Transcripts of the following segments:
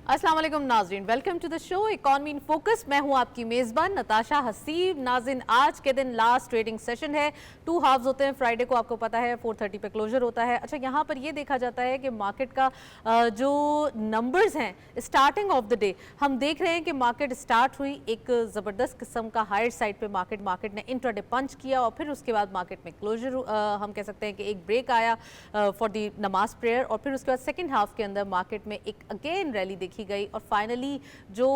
अस्सलाम वालेकुम नाज़रीन, welcome to the show economy in focus. मैं हूं आपकी मेज़बान नताशा हसीब। नाज़रीन, आज के दिन लास्ट ट्रेडिंग सेशन है। 2 हाफ्स होते हैं। फ्राइडे को आपको पता है 4:30 पे क्लोजर होता है। अच्छा, यहाँ पर ये देखा जाता है कि मार्केट का जो नंबर्स हैं स्टार्टिंग ऑफ द डे, हम देख रहे हैं कि मार्केट स्टार्ट हुई एक ज़बरदस्त किस्म का हायर साइड पे मार्केट ने इंट्राडे पंच किया और फिर उसके बाद मार्केट में क्लोजर हम कह सकते हैं कि एक ब्रेक आया फॉर द नमाज प्रेयर और फिर उसके बाद सेकेंड हाफ के अंदर मार्केट में एक अगेन रैली देखी गई और फाइनली जो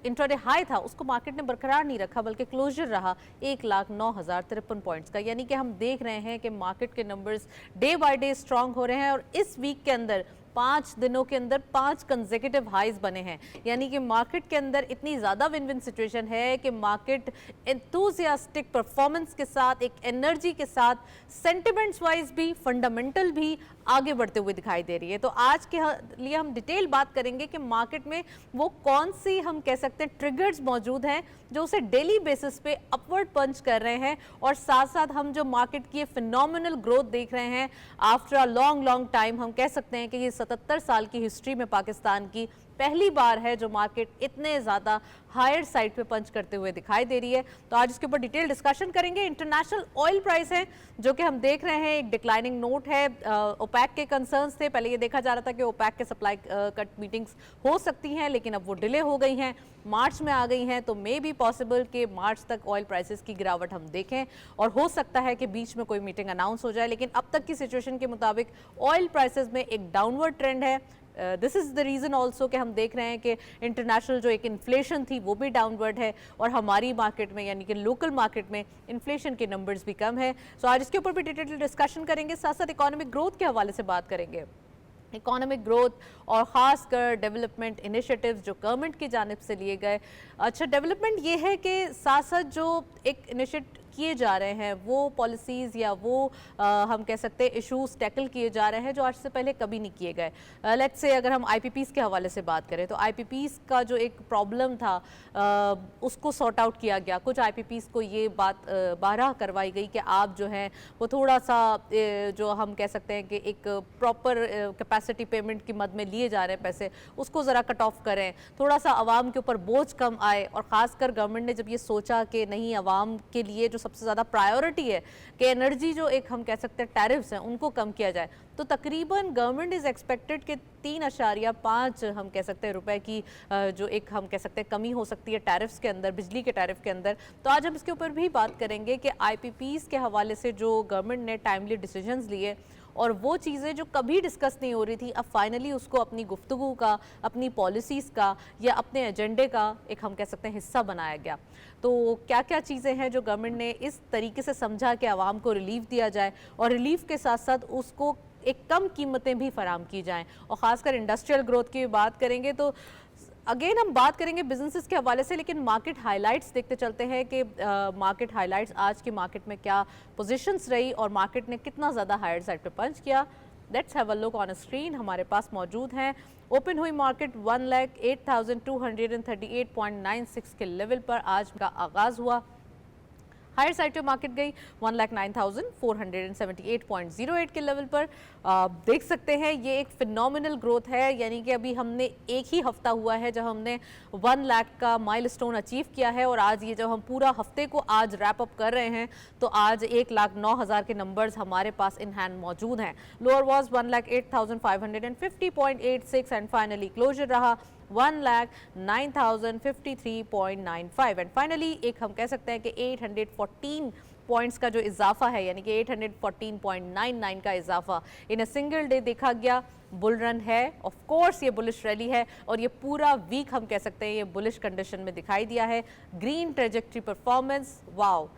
इंट्राडे हाई था उसको मार्केट ने बरकरार नहीं रखा बल्कि क्लोजर रहा 1,09,053 पॉइंट्स का। यानी कि हम देख रहे हैं कि मार्केट के numbers day by day strong हो रहे हैं और इस वीक के अंदर 5 दिनों के अंदर 5 कंसेक्यूटिव हाइज बने हैं। यानी कि मार्केट के अंदर इतनी ज़्यादा विन विन सिचुएशन है कि मार्केट एंथुसियास्टिक परफॉर्मेंस के साथ, एक एनर्जी के साथ, सेंटिमेंट्स वाइज भी, फंडामेंटल भी आगे बढ़ते हुए दिखाई दे रही है। तो आज के लिए हम डिटेल बात करेंगे कि मार्केट में वो कौन सी हम कह सकते हैं ट्रिगर्स मौजूद हैं जो उसे डेली बेसिस पे अपवर्ड पंच कर रहे हैं और साथ साथ हम जो मार्केट की फिनोमिनल ग्रोथ देख रहे हैं आफ्टर अ लॉन्ग टाइम, हम कह सकते हैं कि ये 77 साल की हिस्ट्री में पाकिस्तान की पहली बार है जो मार्केट इतने ज़्यादा हायर साइड पे पंच करते हुए दिखाई दे रही है। तो आज इसके ऊपर डिटेल डिस्कशन करेंगे। इंटरनेशनल ऑयल प्राइस है जो कि हम देख रहे हैं एक डिक्लाइनिंग नोट है। ओपेक के कंसर्न्स थे, पहले ये देखा जा रहा था कि ओपेक के सप्लाई कट मीटिंग्स हो सकती हैं लेकिन अब वो डिले हो गई हैं, मार्च में आ गई हैं। तो मे बी पॉसिबल कि मार्च तक ऑयल प्राइसेस की गिरावट हम देखें और हो सकता है कि बीच में कोई मीटिंग अनाउंस हो जाए, लेकिन अब तक की सिचुएशन के मुताबिक ऑयल प्राइसेस में एक डाउनवर्ड ट्रेंड है। This is the reason also कि हम देख रहे हैं कि इंटरनेशनल जो एक इन्फ्लेशन थी वो भी डाउनवर्ड है और हमारी मार्केट में यानी कि लोकल मार्केट में इन्फ्लेशन के नंबर्स भी कम है। सो आज इसके ऊपर भी डिटेल डिस्कशन करेंगे, साथ साथ इकोनॉमिक ग्रोथ के हवाले से बात करेंगे। इकोनॉमिक ग्रोथ और ख़ासकर डेवलपमेंट इनिशिएटिव्स जो गवर्नमेंट की जानिब से लिए गए। अच्छा, डेवलपमेंट ये है कि साथ साथ जो एक इनिशिएटिव किए जा रहे हैं वो पॉलिसीज़ या वो हम कह सकते हैं इश्यूज टैकल किए जा रहे हैं जो आज से पहले कभी नहीं किए गए। लेट्स से अगर हम आईपीपीज़ के हवाले से बात करें तो आईपीपीज़ का जो एक प्रॉब्लम था उसको सॉर्ट आउट किया गया। कुछ आईपीपीज़ को ये बात बारह करवाई गई कि आप जो है वो थोड़ा सा जो हम कह सकते हैं कि एक प्रॉपर कैपेसिटी पेमेंट की मद में लिए जा रहे हैं पैसे, उसको ज़रा कट ऑफ करें, थोड़ा सा आवाम के ऊपर बोझ कम आए। और ख़ासकर गवर्नमेंट ने जब ये सोचा कि नहीं, आवाम के लिए जो सबसे ज़्यादा प्रायोरिटी है कि एनर्जी जो एक हम कह सकते हैं टैरिफ्स हैं उनको कम किया जाए, तो तकरीबन गवर्नमेंट इज़ एक्सपेक्टेड कि 3.5 हम कह सकते हैं रुपए की जो एक हम कह सकते हैं कमी हो सकती है टैरिफ्स के अंदर, बिजली के टैरिफ के अंदर। तो आज हम इसके ऊपर भी बात करेंगे कि आईपीपीज़ के हवाले से जो गवर्नमेंट ने टाइमली डिसीजंस लिए और वो चीज़ें जो कभी डिस्कस नहीं हो रही थी अब फाइनली उसको अपनी गुफ्तगू का, अपनी पॉलिसीज़ का या अपने एजेंडे का एक हम कह सकते हैं हिस्सा बनाया गया। तो क्या क्या चीज़ें हैं जो गवर्नमेंट ने इस तरीके से समझा कि आवाम को रिलीफ दिया जाए और रिलीफ के साथ साथ उसको एक कम कीमतें भी फराम की जाएँ। और ख़ासकर इंडस्ट्रियल ग्रोथ की बात करेंगे तो अगेन हम बात करेंगे बिजनेसेस के हवाले से, लेकिन मार्केट हाइलाइट्स देखते चलते हैं कि मार्केट हाइलाइट्स आज की मार्केट में क्या पोजीशंस रही और मार्केट ने कितना ज़्यादा हायर साइड पे पंच किया। Let's have a look on screen. हमारे पास मौजूद हैं ओपन हुई मार्केट 1,08,238.96 के लेवल पर आज का आगाज़ हुआ। हायर साइड पे मार्केट गई 1,09,478.08 के लेवल पर। देख सकते हैं ये एक फिनोमिनल ग्रोथ है, यानी कि अभी हमने एक ही हफ्ता हुआ है जब हमने 1 लाख का माइलस्टोन अचीव किया है और आज ये जब हम पूरा हफ्ते को आज रैप अप कर रहे हैं तो आज 1,09,000 के नंबर्स हमारे पास इन हैंड मौजूद हैं। Lower was 1,08,550.86 and finally closure रहा 1,09,053.95 एंड फाइनली एक हम कह सकते हैं कि 814 पॉइंट्स का जो इजाफा है यानी कि 814.99 का इजाफा इन अ सिंगल डे देखा गया। बुल रन है, ऑफ कोर्स ये बुलिश रैली है और ये पूरा वीक हम कह सकते हैं ये बुलिश कंडीशन में दिखाई दिया है। Green trajectory performance, wow,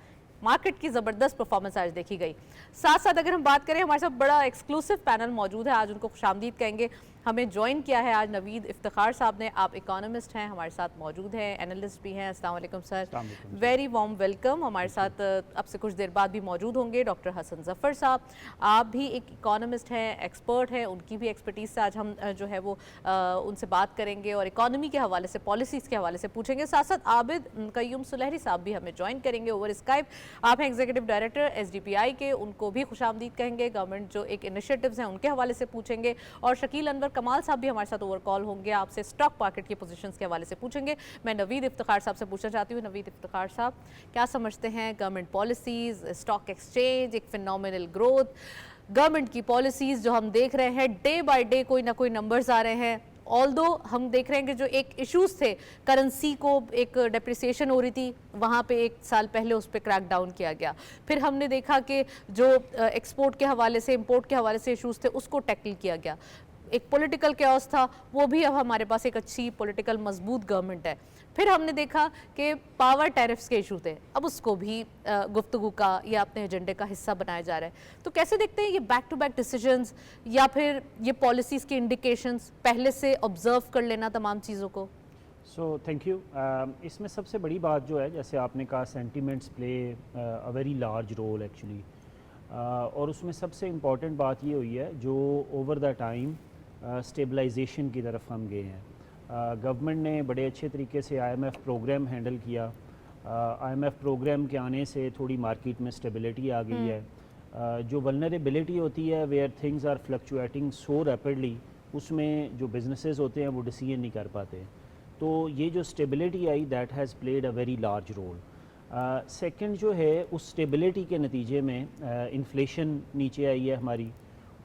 market की ज़बरदस्त परफॉर्मेंस आज देखी गई। साथ साथ अगर हम बात करें, हमारे साथ बड़ा एक्सक्लूसिव पैनल मौजूद है, आज उनको खुशामदीद कहेंगे। हमें ज्वाइन किया है आज नवीद इफ्तिखार साहब ने, आप इकोनॉमिस्ट हैं, हमारे साथ मौजूद हैं, एनालिस्ट भी हैं। अस्सलाम वालेकुम सर, वेरी वार्म वेलकम। हमारे साथ अब से कुछ देर बाद भी मौजूद होंगे डॉक्टर हसन जफ़र साहब, आप भी एक इकोनॉमिस्ट हैं, एक्सपर्ट हैं, उनकी भी एक्सपर्टीज से आज हम जो है वो उनसे बात करेंगे और इकोनॉमी के हवाले से, पॉलिसीज़ के हवाले से पूछेंगे। साथ साथ आबिद क़य्यूम सुलहरी साहब भी हमें ज्वाइन करेंगे ओवर स्काइप। आप हैं एग्जीक्यूटिव डायरेक्टर SDPI के, उनको भी खुशामदीद कहेंगे। गवर्नमेंट जो एक इनिशिएटिव्स हैं उनके हवाले से पूछेंगे और शकील अनवर कमाल साहब भी हमारे साथ ओवर कॉल होंगे, आपसे स्टॉक मार्केट की पोजीशंस के हवाले से पूछेंगे। मैं नवीद इफ्तिखार साहब से पूछना चाहती हूँ। नवीद इफ्तिखार साहब, क्या समझते हैं गवर्नमेंट पॉलिसीज़, स्टॉक एक्सचेंज, एक फिनोमिनल ग्रोथ, गवर्नमेंट की पॉलिसीज़ जो हम देख रहे हैं डे बाय डे कोई ना कोई नंबर्स आ रहे हैं, ऑल्दो हम देख रहे हैं कि जो एक इश्यूज थे, करेंसी को एक डेप्रिसिएशन हो रही थी, वहाँ पे एक साल पहले उस पर क्रैक डाउन किया गया। फिर हमने देखा कि जो एक्सपोर्ट के हवाले से, इंपोर्ट के हवाले से इश्यूज थे उसको टैकल किया गया। एक पॉलिटिकल कैओस था, वो भी अब हमारे पास एक अच्छी पॉलिटिकल मजबूत गवर्नमेंट है। फिर हमने देखा कि पावर टैरिफ्स के इशू थे, अब उसको भी गुफ्तगू का या अपने एजेंडे का हिस्सा बनाया जा रहा है। तो कैसे देखते हैं ये बैक टू बैक डिसीजंस या फिर ये पॉलिसीज़ की इंडिकेशंस, पहले से ऑब्जर्व कर लेना तमाम चीज़ों को? So thank you. इसमें सबसे बड़ी बात जो है, जैसे आपने कहा, sentiments play a very large role actually, और उसमें सबसे इम्पॉर्टेंट बात ये हुई है जो ओवर द टाइम स्टेबलाइजेशन की तरफ हम गए हैं। गवर्नमेंट ने बड़े अच्छे तरीके से IMF प्रोग्राम हैंडल किया। IMF प्रोग्राम के आने से थोड़ी मार्केट में स्टेबिलिटी आ गई है। जो वल्नरेबिलिटी होती है, where things are fluctuating so rapidly, उसमें जो बिजनेसेस होते हैं वो डिसीजन नहीं कर पाते। तो ये जो स्टेबिलिटी आई, that has played a very large role. Second जो है, उस स्टेबिलिटी के नतीजे में इन्फ्लेशन नीचे आई है हमारी।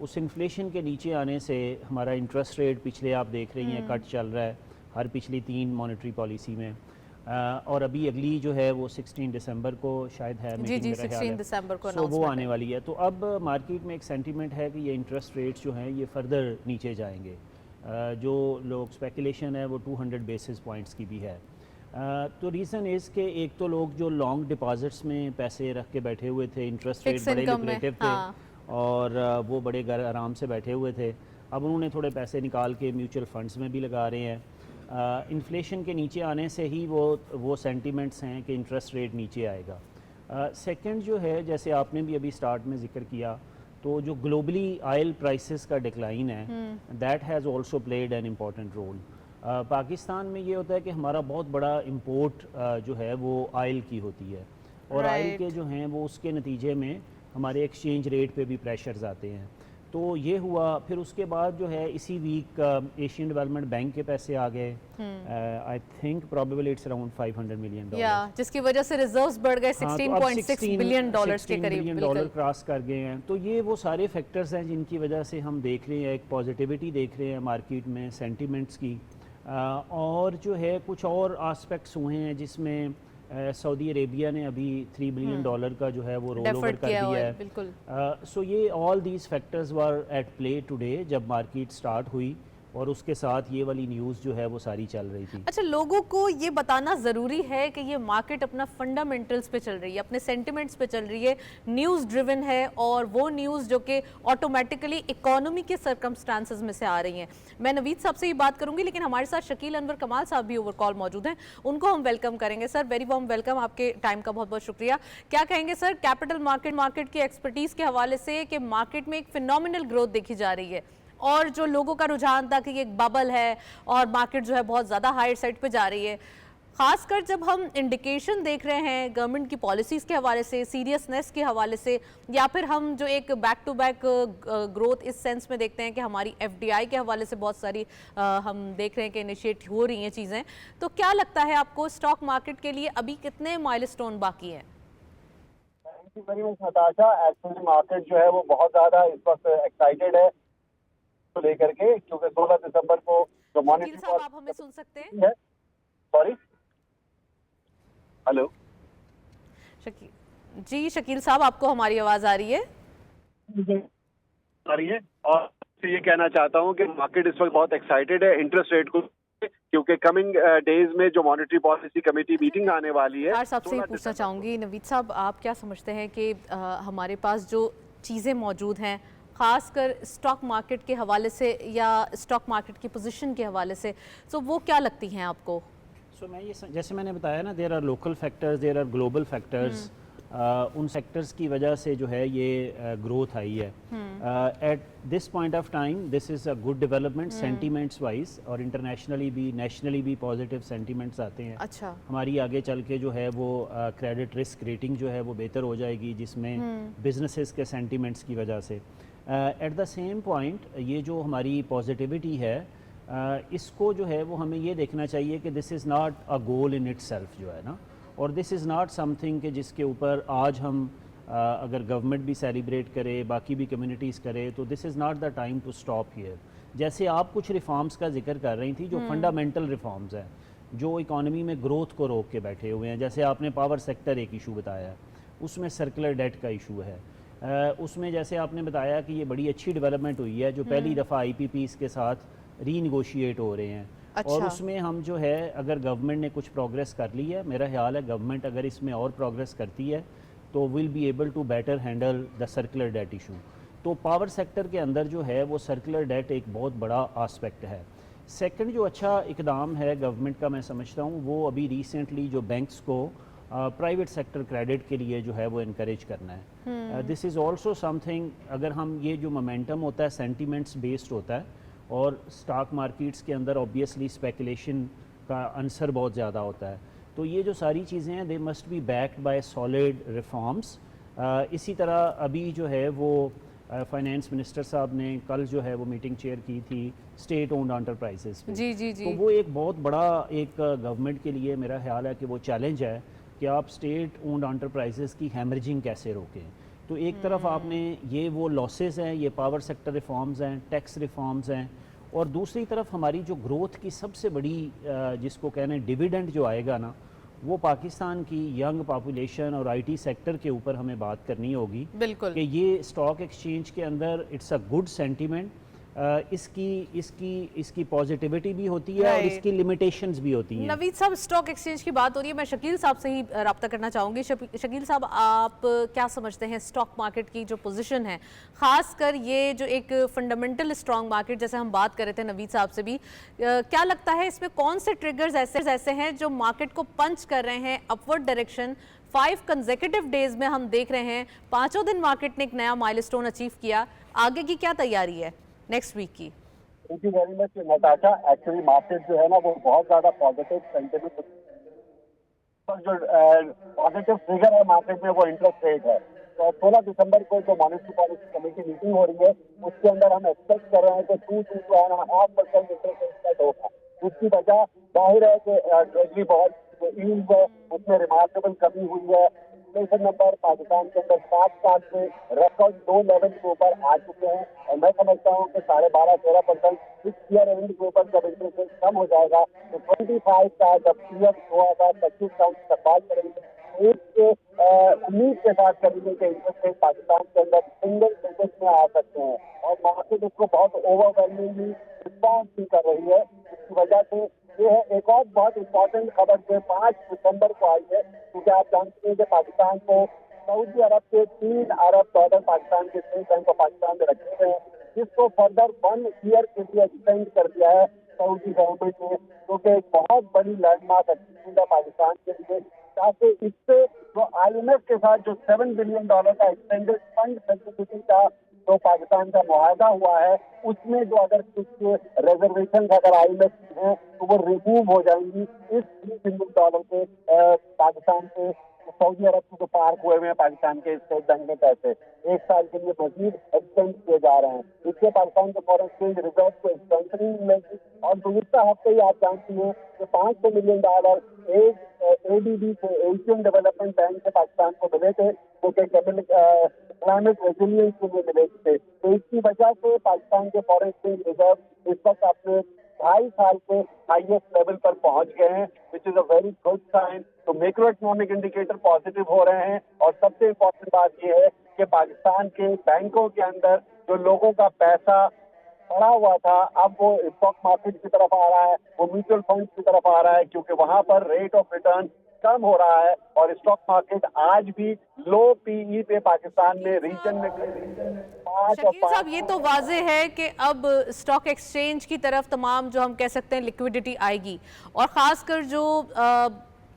उस इन्फ्लेशन के नीचे आने से हमारा इंटरेस्ट रेट पिछले आप देख रही हैं कट चल रहा है हर पिछली 3 मॉनेटरी पॉलिसी में, और अभी अगली जो है वो 16 दिसंबर को शायद है जी जी, 16 दिसंबर को so वो आने वाली है। तो अब मार्केट में एक सेंटीमेंट है कि ये इंटरेस्ट रेट्स जो हैं ये फर्दर नीचे जाएंगे। जो लोग स्पेकुलेशन है वो 200 बेसिस पॉइंट्स की भी है। तो रीज़न इज़ के एक तो लोग जो लॉन्ग डिपॉजिट्स में पैसे रख के बैठे हुए थे, इंटरेस्ट रेट बड़े लिक्विडेटिव थे, और वो बड़े घर आराम से बैठे हुए थे, अब उन्होंने थोड़े पैसे निकाल के म्यूचुअल फंड्स में भी लगा रहे हैं। इन्फ्लेशन के नीचे आने से ही वो सेंटीमेंट्स हैं कि इंटरेस्ट रेट नीचे आएगा। सेकंड जो है, जैसे आपने भी अभी स्टार्ट में जिक्र किया, तो जो ग्लोबली ऑयल प्राइसेस का डिक्लाइन है, that has also played an important role. Pakistan में ये होता है कि हमारा बहुत बड़ा इंपोर्ट जो है वो ऑयल की होती है, और ऑयल के जो हैं वो उसके नतीजे में हमारे एक्सचेंज रेट पे भी प्रेशर्स आते हैं। तो ये हुआ। फिर उसके बाद जो है इसी वीक एशियन डेवलपमेंट बैंक के पैसे आ गए, I think probably it's around $500 million, जिसकी वजह से रिजर्व्स बढ़ गए 16.6 बिलियन डॉलर्स के करीब, बिलियन डॉलर क्रॉस कर गए हैं। तो ये वो सारे फैक्टर्स हैं जिनकी वजह से हम देख रहे हैं एक पॉजिटिविटी देख रहे हैं मार्केट में सेंटीमेंट्स की। और जो है कुछ और आस्पेक्ट्स हुए हैं जिसमें सऊदी अरेबिया ने अभी $3 बिलियन का जो है वो रोल ओवर कर दिया है। बिल्कुल। सो ये all these factors were at play today जब मार्केट स्टार्ट हुई, और उसके साथ ये वाली न्यूज़ जो है वो सारी चल रही थी। अच्छा, लोगों को ये बताना ज़रूरी है कि ये मार्केट अपना फंडामेंटल्स पे चल रही है, अपने सेंटिमेंट्स पे चल रही है, न्यूज़ ड्रिवन है, और वो न्यूज़ जो कि ऑटोमेटिकली इकोनॉमी के सर्कमस्टांसेस में से आ रही हैं। मैं नवीद साहब से ही बात करूंगी, लेकिन हमारे साथ शकील अनवर कमाल साहब भी ओवर कॉल मौजूद हैं, उनको हम वेलकम करेंगे। सर, वेरी वार्म वेलकम, आपके टाइम का बहुत बहुत शुक्रिया। क्या कहेंगे सर कैपिटल मार्केट की एक्सपर्टीज़ के हवाले से कि मार्केट में एक फिनोमिनल ग्रोथ देखी जा रही है, और जो लोगों का रुझान था कि ये एक बबल है और मार्केट जो है बहुत ज़्यादा हायर साइड पे जा रही है, खासकर जब हम इंडिकेशन देख रहे हैं गवर्नमेंट की पॉलिसीज़ के हवाले से, सीरियसनेस के हवाले से, या फिर हम जो एक बैक टू बैक ग्रोथ इस सेंस में देखते हैं कि हमारी FDI के हवाले से बहुत सारी हम देख रहे हैं कि इनिशिएट हो रही हैं चीज़ें। तो क्या लगता है आपको स्टॉक मार्केट के लिए अभी कितने माइलस्टोन बाकी हैं? नताशा, एक्चुअली मार्केट जो है वो बहुत ज़्यादा इस वक्त एक्साइटेड है को लेकर के, क्योंकि 16 दिसंबर को जो मॉनेटरी साहब, आप हमें सुन सकते हैं? सॉरी, हेलो जी शकील साहब, आपको हमारी आवाज आ रही है? आ रही है। और ये कहना चाहता हूँ कि मार्केट इस वक्त बहुत एक्साइटेड है इंटरेस्ट रेट को, क्योंकि कमिंग डेज में जो मॉनेटरी पॉलिसी कमेटी मीटिंग आने वाली है। सबसे ही पूछना चाहूंगी नवीद साहब, आप क्या समझते हैं कि हमारे पास जो चीज़ें मौजूद हैं, खासकर स्टॉक मार्केट के हवाले से या स्टॉक मार्केट की पोजीशन के हवाले से, तो वो क्या लगती हैं आपको? मैं ये जैसे मैंने बताया ना, there are local factors, there are global factors. उन सेक्टर्स की वजह से जो है ये ग्रोथ आई है। At this point of time this is a good development sentiments wise, और इंटरनेशनली भी नेशनली भी पॉजिटिव सेंटीमेंट्स आते हैं। अच्छा, हमारी आगे चल के जो है वो क्रेडिट रिस्क रेटिंग जो है वो बेहतर हो जाएगी, जिसमें बिजनेसेस के सेंटीमेंट्स की वजह से। एट द सेम पॉइंट ये जो हमारी पॉजिटिविटी है इसको जो है वो हमें ये देखना चाहिए कि this is not a goal in itself जो है ना, और दिस इज़ नॉट समथिंग कि जिसके ऊपर आज हम अगर गवर्नमेंट भी सेलिब्रेट करे, बाकी भी कम्युनिटीज़ करे, तो this is not the time to stop here. जैसे आप कुछ रिफॉर्म्स का जिक्र कर रही थी जो फंडामेंटल रिफॉर्म्स हैं, जो इकॉनमी में ग्रोथ को रोक के बैठे हुए हैं, जैसे आपने पावर सेक्टर एक इशू बताया, उसमें सर्कुलर डेट का इशू है, उसमें जैसे आपने बताया कि ये बड़ी अच्छी डेवलपमेंट हुई है जो पहली दफ़ा IPPs के साथ रीनिगोशिएट हो रहे हैं। अच्छा। और उसमें हम जो है अगर गवर्नमेंट ने कुछ प्रोग्रेस कर ली है, मेरा ख्याल है गवर्नमेंट अगर इसमें और प्रोग्रेस करती है तो will be able to better handle the circular debt issue. तो पावर सेक्टर के अंदर जो है वो सर्कुलर डेट एक बहुत बड़ा आस्पेक्ट है। सेकंड जो अच्छा इकदाम है गवर्नमेंट का मैं समझता हूँ वो अभी रिसेंटली जो बैंक्स को प्राइवेट सेक्टर क्रेडिट के लिए जो है वो इनकरेज करना है। दिस इज़ ऑल्सो समथिंग, अगर हम ये जो मोमेंटम होता है सेंटीमेंट्स बेस्ड होता है, और स्टॉक मार्केट्स के अंदर ऑब्वियसली स्पेकुलेशन का आंसर बहुत ज़्यादा होता है, तो ये जो सारी चीज़ें हैं they must be backed by solid reforms. इसी तरह अभी जो है वो फाइनेंस मिनिस्टर साहब ने कल जो है वो मीटिंग चेयर की थी स्टेट ओन्ड एंटरप्राइजेस पे। जी जी जी। तो वो एक बहुत बड़ा एक गवर्नमेंट के लिए मेरा ख्याल है कि वो चैलेंज है कि आप स्टेट ओन्ड एंटरप्राइजेस की हैमरेजिंग कैसे रोकें। तो एक तरफ आपने ये वो लॉसेस हैं, ये पावर सेक्टर रिफॉर्म्स हैं, टैक्स रिफॉर्म्स हैं, और दूसरी तरफ हमारी जो ग्रोथ की सबसे बड़ी जिसको कहने डिविडेंड जो आएगा ना, वो पाकिस्तान की यंग पॉपुलेशन और IT सेक्टर के ऊपर हमें बात करनी होगी। बिल्कुल कि ये स्टॉक एक्सचेंज के अंदर इट्स अ गुड सेंटीमेंट, इसकी पॉजिटिविटी भी होती है और इसकी लिमिटेशंस भी होती हैं। नवीद साहब, स्टॉक एक्सचेंज की बात हो रही है, मैं शकील साहब से ही रब्ता करना चाहूँगी। शकील साहब, आप क्या समझते हैं स्टॉक मार्केट की जो पोजीशन है, ख़ासकर ये जो एक फंडामेंटल स्ट्रॉन्ग मार्केट जैसे हम बात कर रहे थे नवीद साहब से भी, क्या लगता है इसमें कौन से ट्रिगर्स ऐसे हैं जो मार्केट को पंच कर रहे हैं अपवर्ड डायरेक्शन? 5 कंसेक्यूटिव डेज में हम देख रहे हैं, 5 दिन मार्केट ने एक नया माइलस्टोन अचीव किया, आगे की क्या तैयारी है नेक्स्ट वीक की? Thank you very much Natasha. Actually market जो है ना वो बहुत ज्यादा पॉजिटिव सेंटिमेंट पर जो पॉजिटिव फिगर है मार्केट में वो इंटरेस्ट रेट है। तो 16 दिसंबर को जो मॉनेटरी पॉलिसी कमेटी मीटिंग हो रही है उसके अंदर हम एक्सपेक्ट कर रहे हैं कि 2.5% इंटरेस्ट रेट कट होगा। उसकी वजह जाहिर है कि ट्रेजरी बहुत यील्ड है उसमें रिमार्केबल कमी हुई है। इन्फ्लेशन नंबर पाकिस्तान के अंदर 7 साल से रिकॉर्ड 2 लेवल के ऊपर आ चुके हैं, और मैं समझता हूँ कि 12.5-13% इस ईयर एंड के ऊपर जब इंटरेस्ट रेट कम हो जाएगा तो 25 का जब ईयर 2025 का उसका बात करेंगे, एक उम्मीद के साथ करेंगे कि इंटरेस्ट रेट पाकिस्तान के अंदर सिंगल डिजिट में आ सकते हैं, और मार्केट इसको बहुत ओवरवेलमिंगली रिस्पॉन्स भी कर रही है। इसकी वजह से ये है एक और बहुत इंपॉर्टेंट खबर जो 5 दिसंबर को आई है, क्योंकि आप जानते हैं कि पाकिस्तान को सऊदी अरब के $3 अरब पाकिस्तान के स्टेट बैंक ऑफ पाकिस्तान में रखे हुए हैं, जिसको फर्दर 1 ईयर के लिए एक्सटेंड कर दिया है सऊदी गवर्नमेंट ने, जो कि एक बहुत बड़ी लैंडमार्क अचीवमेंट है पाकिस्तान के लिए, ताकि इससे जो IMF के साथ जो $7 बिलियन का एक्सटेंडेड फंड फैसिलिटी का जो पाकिस्तान का मुआहदा हुआ है उसमें जो अगर कुछ रिजर्वेशन अगर IMF की हैं तो वो रिमूव हो जाएंगी इस $3 बिलियन के पाकिस्तान के सऊदी अरब के जो पार्क हुए हैं पाकिस्तान के स्टेट बैंक में पैसे 1 साल के लिए मजीद एक्सटेंड किए जा रहे हैं। इससे पाकिस्तान के फॉरेन एक्सचेंज रिजर्व को स्ट्रेंथनिंग मिलेगी, और गुज़िश्ता हफ्ते ही आप जानती हैं कि $500 मिलियन ADB से एशियन डेवलपमेंट बैंक से पाकिस्तान को मिले थे, जो कि क्लाइमेट रेजिलियंस के लिए मिले थे। तो इसकी वजह से पाकिस्तान के फॉरेन एक्सचेंज रिजर्व इस वक्त अपने 2.5 साल के हाईएस्ट लेवल पर पहुंच गए हैं, which is a very good sign. तो मैक्रो इकोनॉमिक इंडिकेटर पॉजिटिव हो रहे हैं, और सबसे इम्पोर्टेंट बात यह है कि पाकिस्तान के बैंकों के अंदर जो लोगों का पैसा पड़ा हुआ था अब वो स्टॉक मार्केट की तरफ आ रहा है, वो म्यूचुअल फंड्स की तरफ आ रहा है, क्योंकि वहां पर रेट ऑफ रिटर्न कम हो रहा है, और स्टॉक मार्केट आज भी लो PE पे पाकिस्तान में रीजन में शकील साहब, ये तो वाजे है कि अब स्टॉक एक्सचेंज की तरफ तमाम जो हम कह सकते हैं लिक्विडिटी आएगी, और ख़ासकर जो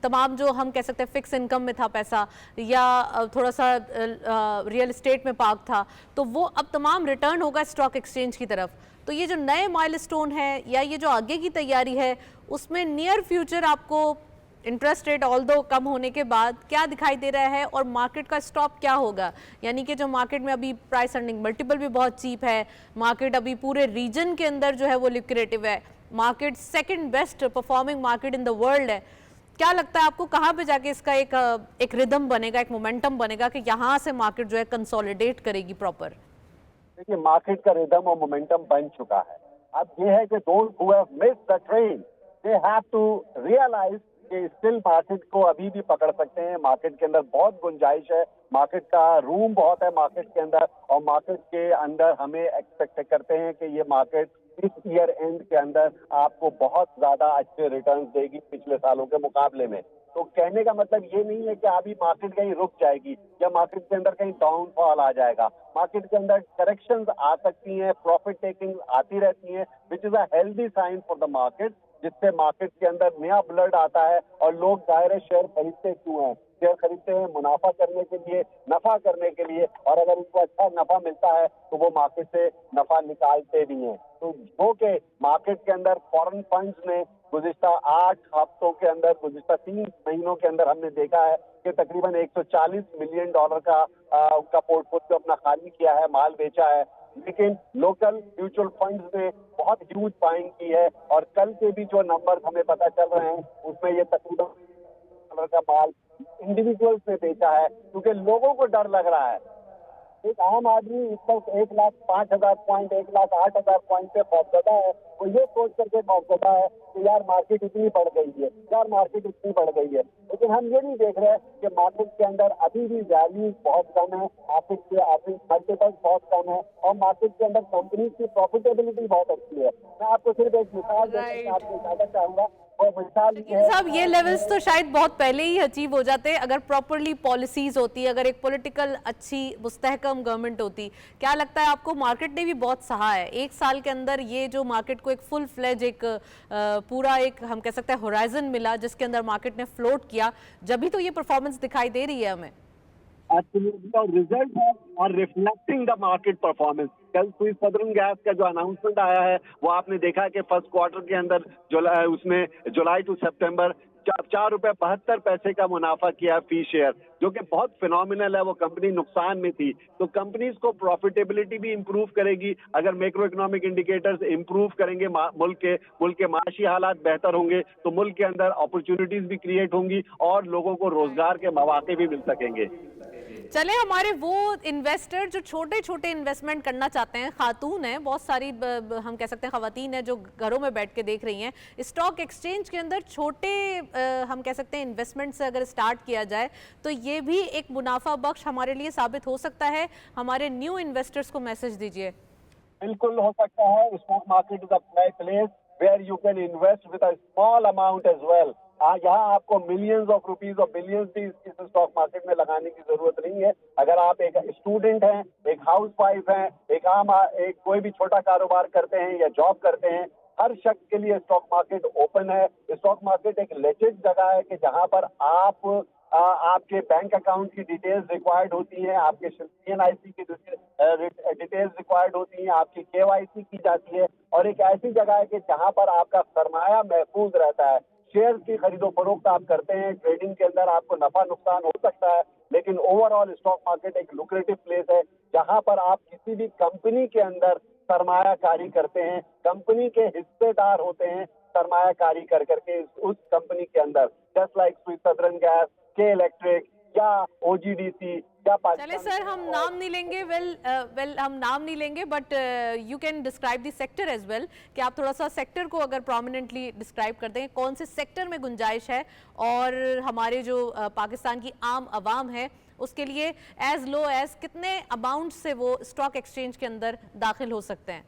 तमाम जो हम कह सकते हैं फिक्स इनकम में था पैसा या थोड़ा सा रियल एस्टेट में पार्क था, तो वो अब तमाम रिटर्न होगा स्टॉक एक्सचेंज की तरफ। तो ये जो नए माइलस्टोन है या ये जो आगे की तैयारी है, उसमें नियर फ्यूचर आपको इंटरेस्ट रेट ऑल दो कम होने के बाद क्या दिखाई दे रहा है और मार्केट का स्टॉप क्या होगा? यानी कि जो मार्केट में अभी प्राइस अर्निंग मल्टीपल भी बहुत चीप है, मार्केट अभी पूरे रीजन के अंदर जो है वो लिक्रेटिव है, market second best performing market in the world है, क्या लगता है आपको कहाँ पे जाके इसका एक रिदम बनेगा, एक मोमेंटम बनेगा कि यहाँ से मार्केट जो है कंसोलिडेट करेगी प्रॉपर? देखिए, मार्केट का रिदम और मोमेंटम बन चुका है। अब ये है कि those who have missed the train, they have to realise कि स्टिल मार्केट को अभी भी पकड़ सकते हैं। मार्केट के अंदर बहुत गुंजाइश है, मार्केट का रूम बहुत है मार्केट के अंदर, और मार्केट के अंदर हमें एक्सपेक्ट करते हैं कि ये मार्केट इस ईयर एंड के अंदर आपको बहुत ज्यादा अच्छे रिटर्न्स देगी पिछले सालों के मुकाबले में। तो कहने का मतलब ये नहीं है कि अभी मार्केट कहीं रुक जाएगी या मार्केट के अंदर कहीं डाउनफॉल आ जाएगा। मार्केट के अंदर करेक्शंस आ सकती हैं, प्रॉफिट टेकिंग आती रहती है, which is a healthy sign for the market, जिससे मार्केट के अंदर नया ब्लड आता है। और लोग दायरे शेयर खरीदते क्यों हैं? शेयर खरीदते हैं मुनाफा करने के लिए, नफा करने के लिए, और अगर उनको अच्छा नफा मिलता है तो वो मार्केट से नफा निकालते भी हैं। तो जो कि मार्केट के अंदर फॉरेन फंड्स ने गुज़िश्ता 8 हफ्तों के अंदर, गुज़िश्ता 3 महीनों के अंदर हमने देखा है कि तकरीबन $140 मिलियन का उनका पोर्टफोलियो अपना खाली किया है, माल बेचा है। लेकिन लोकल म्यूचुअल फंड्स ने बहुत ह्यूज बाइंग की है, और कल के भी जो नंबर्स हमें पता चल रहे हैं उसमें ये तकरीबन का माल इंडिविजुअल्स ने बेचा है, क्योंकि लोगों को डर लग रहा है। एक आम आदमी इस वक्त 1,05,000 पॉइंट, 1,08,000 पॉइंट पे खौफजदा है। वो ये सोच करके खौफजदा है कि यार मार्केट इतनी बढ़ गई है, यार मार्केट इतनी बढ़ गई है। लेकिन हम ये नहीं देख रहे कि मार्केट के अंदर अभी भी वैल्यू बहुत कम है, मार्केट के अर्निंग मल्टीपल्स बहुत कम है, और मार्केट के अंदर कंपनी की प्रॉफिटेबिलिटी बहुत अच्छी है। मैं आपको सिर्फ एक मिसाल देकर आपको बताना चाहूंगा। लेकिन साहब ये लेवल्स तो शायद बहुत पहले ही अचीव हो जाते अगर प्रॉपरली पॉलिसीज होती, अगर एक पॉलिटिकल अच्छी मुस्तहकम गवर्नमेंट होती। क्या लगता है आपको? मार्केट ने भी बहुत सहा है 1 साल के अंदर, ये जो मार्केट को एक फुल फ्लेज एक पूरा एक हम कह सकते हैं होराइजन मिला जिसके अंदर मार्केट ने फ्लोट किया, जब भी तो ये परफॉर्मेंस दिखाई दे रही है हमें। रिजल्ट है और रिफ्लेक्टिंग द मार्केट परफॉर्मेंस। कल स्विस सदर्न गैस का जो अनाउंसमेंट आया है वो आपने देखा कि फर्स्ट क्वार्टर के अंदर उसमें जुलाई टू सितंबर ₹4.72 का मुनाफा किया फी शेयर, जो कि बहुत फिनोमिनल है। वो कंपनी नुकसान में थी, तो कंपनीज को प्रॉफिटेबिलिटी भी इंप्रूव करेगी। अगर मैक्रो इकोनॉमिक इंडिकेटर्स इंप्रूव करेंगे, मुल्क के माशी हालात बेहतर होंगे, तो मुल्क के अंदर अपॉर्चुनिटीज भी क्रिएट होंगी और लोगों को रोजगार के मौके भी मिल सकेंगे। चले, हमारे वो इन्वेस्टर जो छोटे छोटे इन्वेस्टमेंट करना चाहते हैं, खातून हैं बहुत सारी, हम कह सकते हैं खवातीन हैं जो घरों में बैठ के देख रही हैं, स्टॉक एक्सचेंज के अंदर छोटे हम कह सकते हैं इन्वेस्टमेंट से अगर स्टार्ट किया जाए तो ये भी एक मुनाफा बख्श हमारे लिए साबित हो सकता है। हमारे न्यू इन्वेस्टर्स को मैसेज दीजिए। बिल्कुल हो सकता है। Stock market is a place where you can invest with a small amount as well. यहाँ आपको मिलियंस ऑफ रुपीज और बिलियंस भी इस स्टॉक मार्केट में लगाने की जरूरत नहीं है। अगर आप एक स्टूडेंट हैं, एक हाउस वाइफ हैं, एक कोई भी छोटा कारोबार करते हैं या जॉब करते हैं, हर शख्स के लिए स्टॉक मार्केट ओपन है। स्टॉक मार्केट एक लेजिट जगह है कि जहाँ पर आपके बैंक अकाउंट की डिटेल्स रिक्वायर्ड होती हैं, आपके CNIC की डिटेल्स रिक्वायर्ड होती हैं, आपकी KYC की जाती है, और एक ऐसी जगह है कि जहाँ पर आपका सरमाया महफूज रहता है। शेयर की खरीदो फरोख्त आप करते हैं, ट्रेडिंग के अंदर आपको नफा नुकसान हो सकता है, लेकिन ओवरऑल स्टॉक मार्केट एक लुक्रेटिव प्लेस है जहां पर आप किसी भी कंपनी के अंदर सरमायाकारी करते हैं, कंपनी के हिस्सेदार होते हैं सरमायाकारी कर करके उस कंपनी के अंदर, just like Swiss southern gas, के इलेक्ट्रिक या OGDC या चले सर, हम नाम नहीं लेंगे, हम नाम नहीं लेंगे, but you can describe the sector as well, कि आप थोड़ा सा सेक्टर को अगर प्रोमिनेंटली डिस्क्राइब कर दें, कौन से सेक्टर में गुंजाइश है और हमारे जो पाकिस्तान की आम आवाम है उसके लिए एज लो एज कितने अमाउंट से वो स्टॉक एक्सचेंज के अंदर दाखिल हो सकते हैं?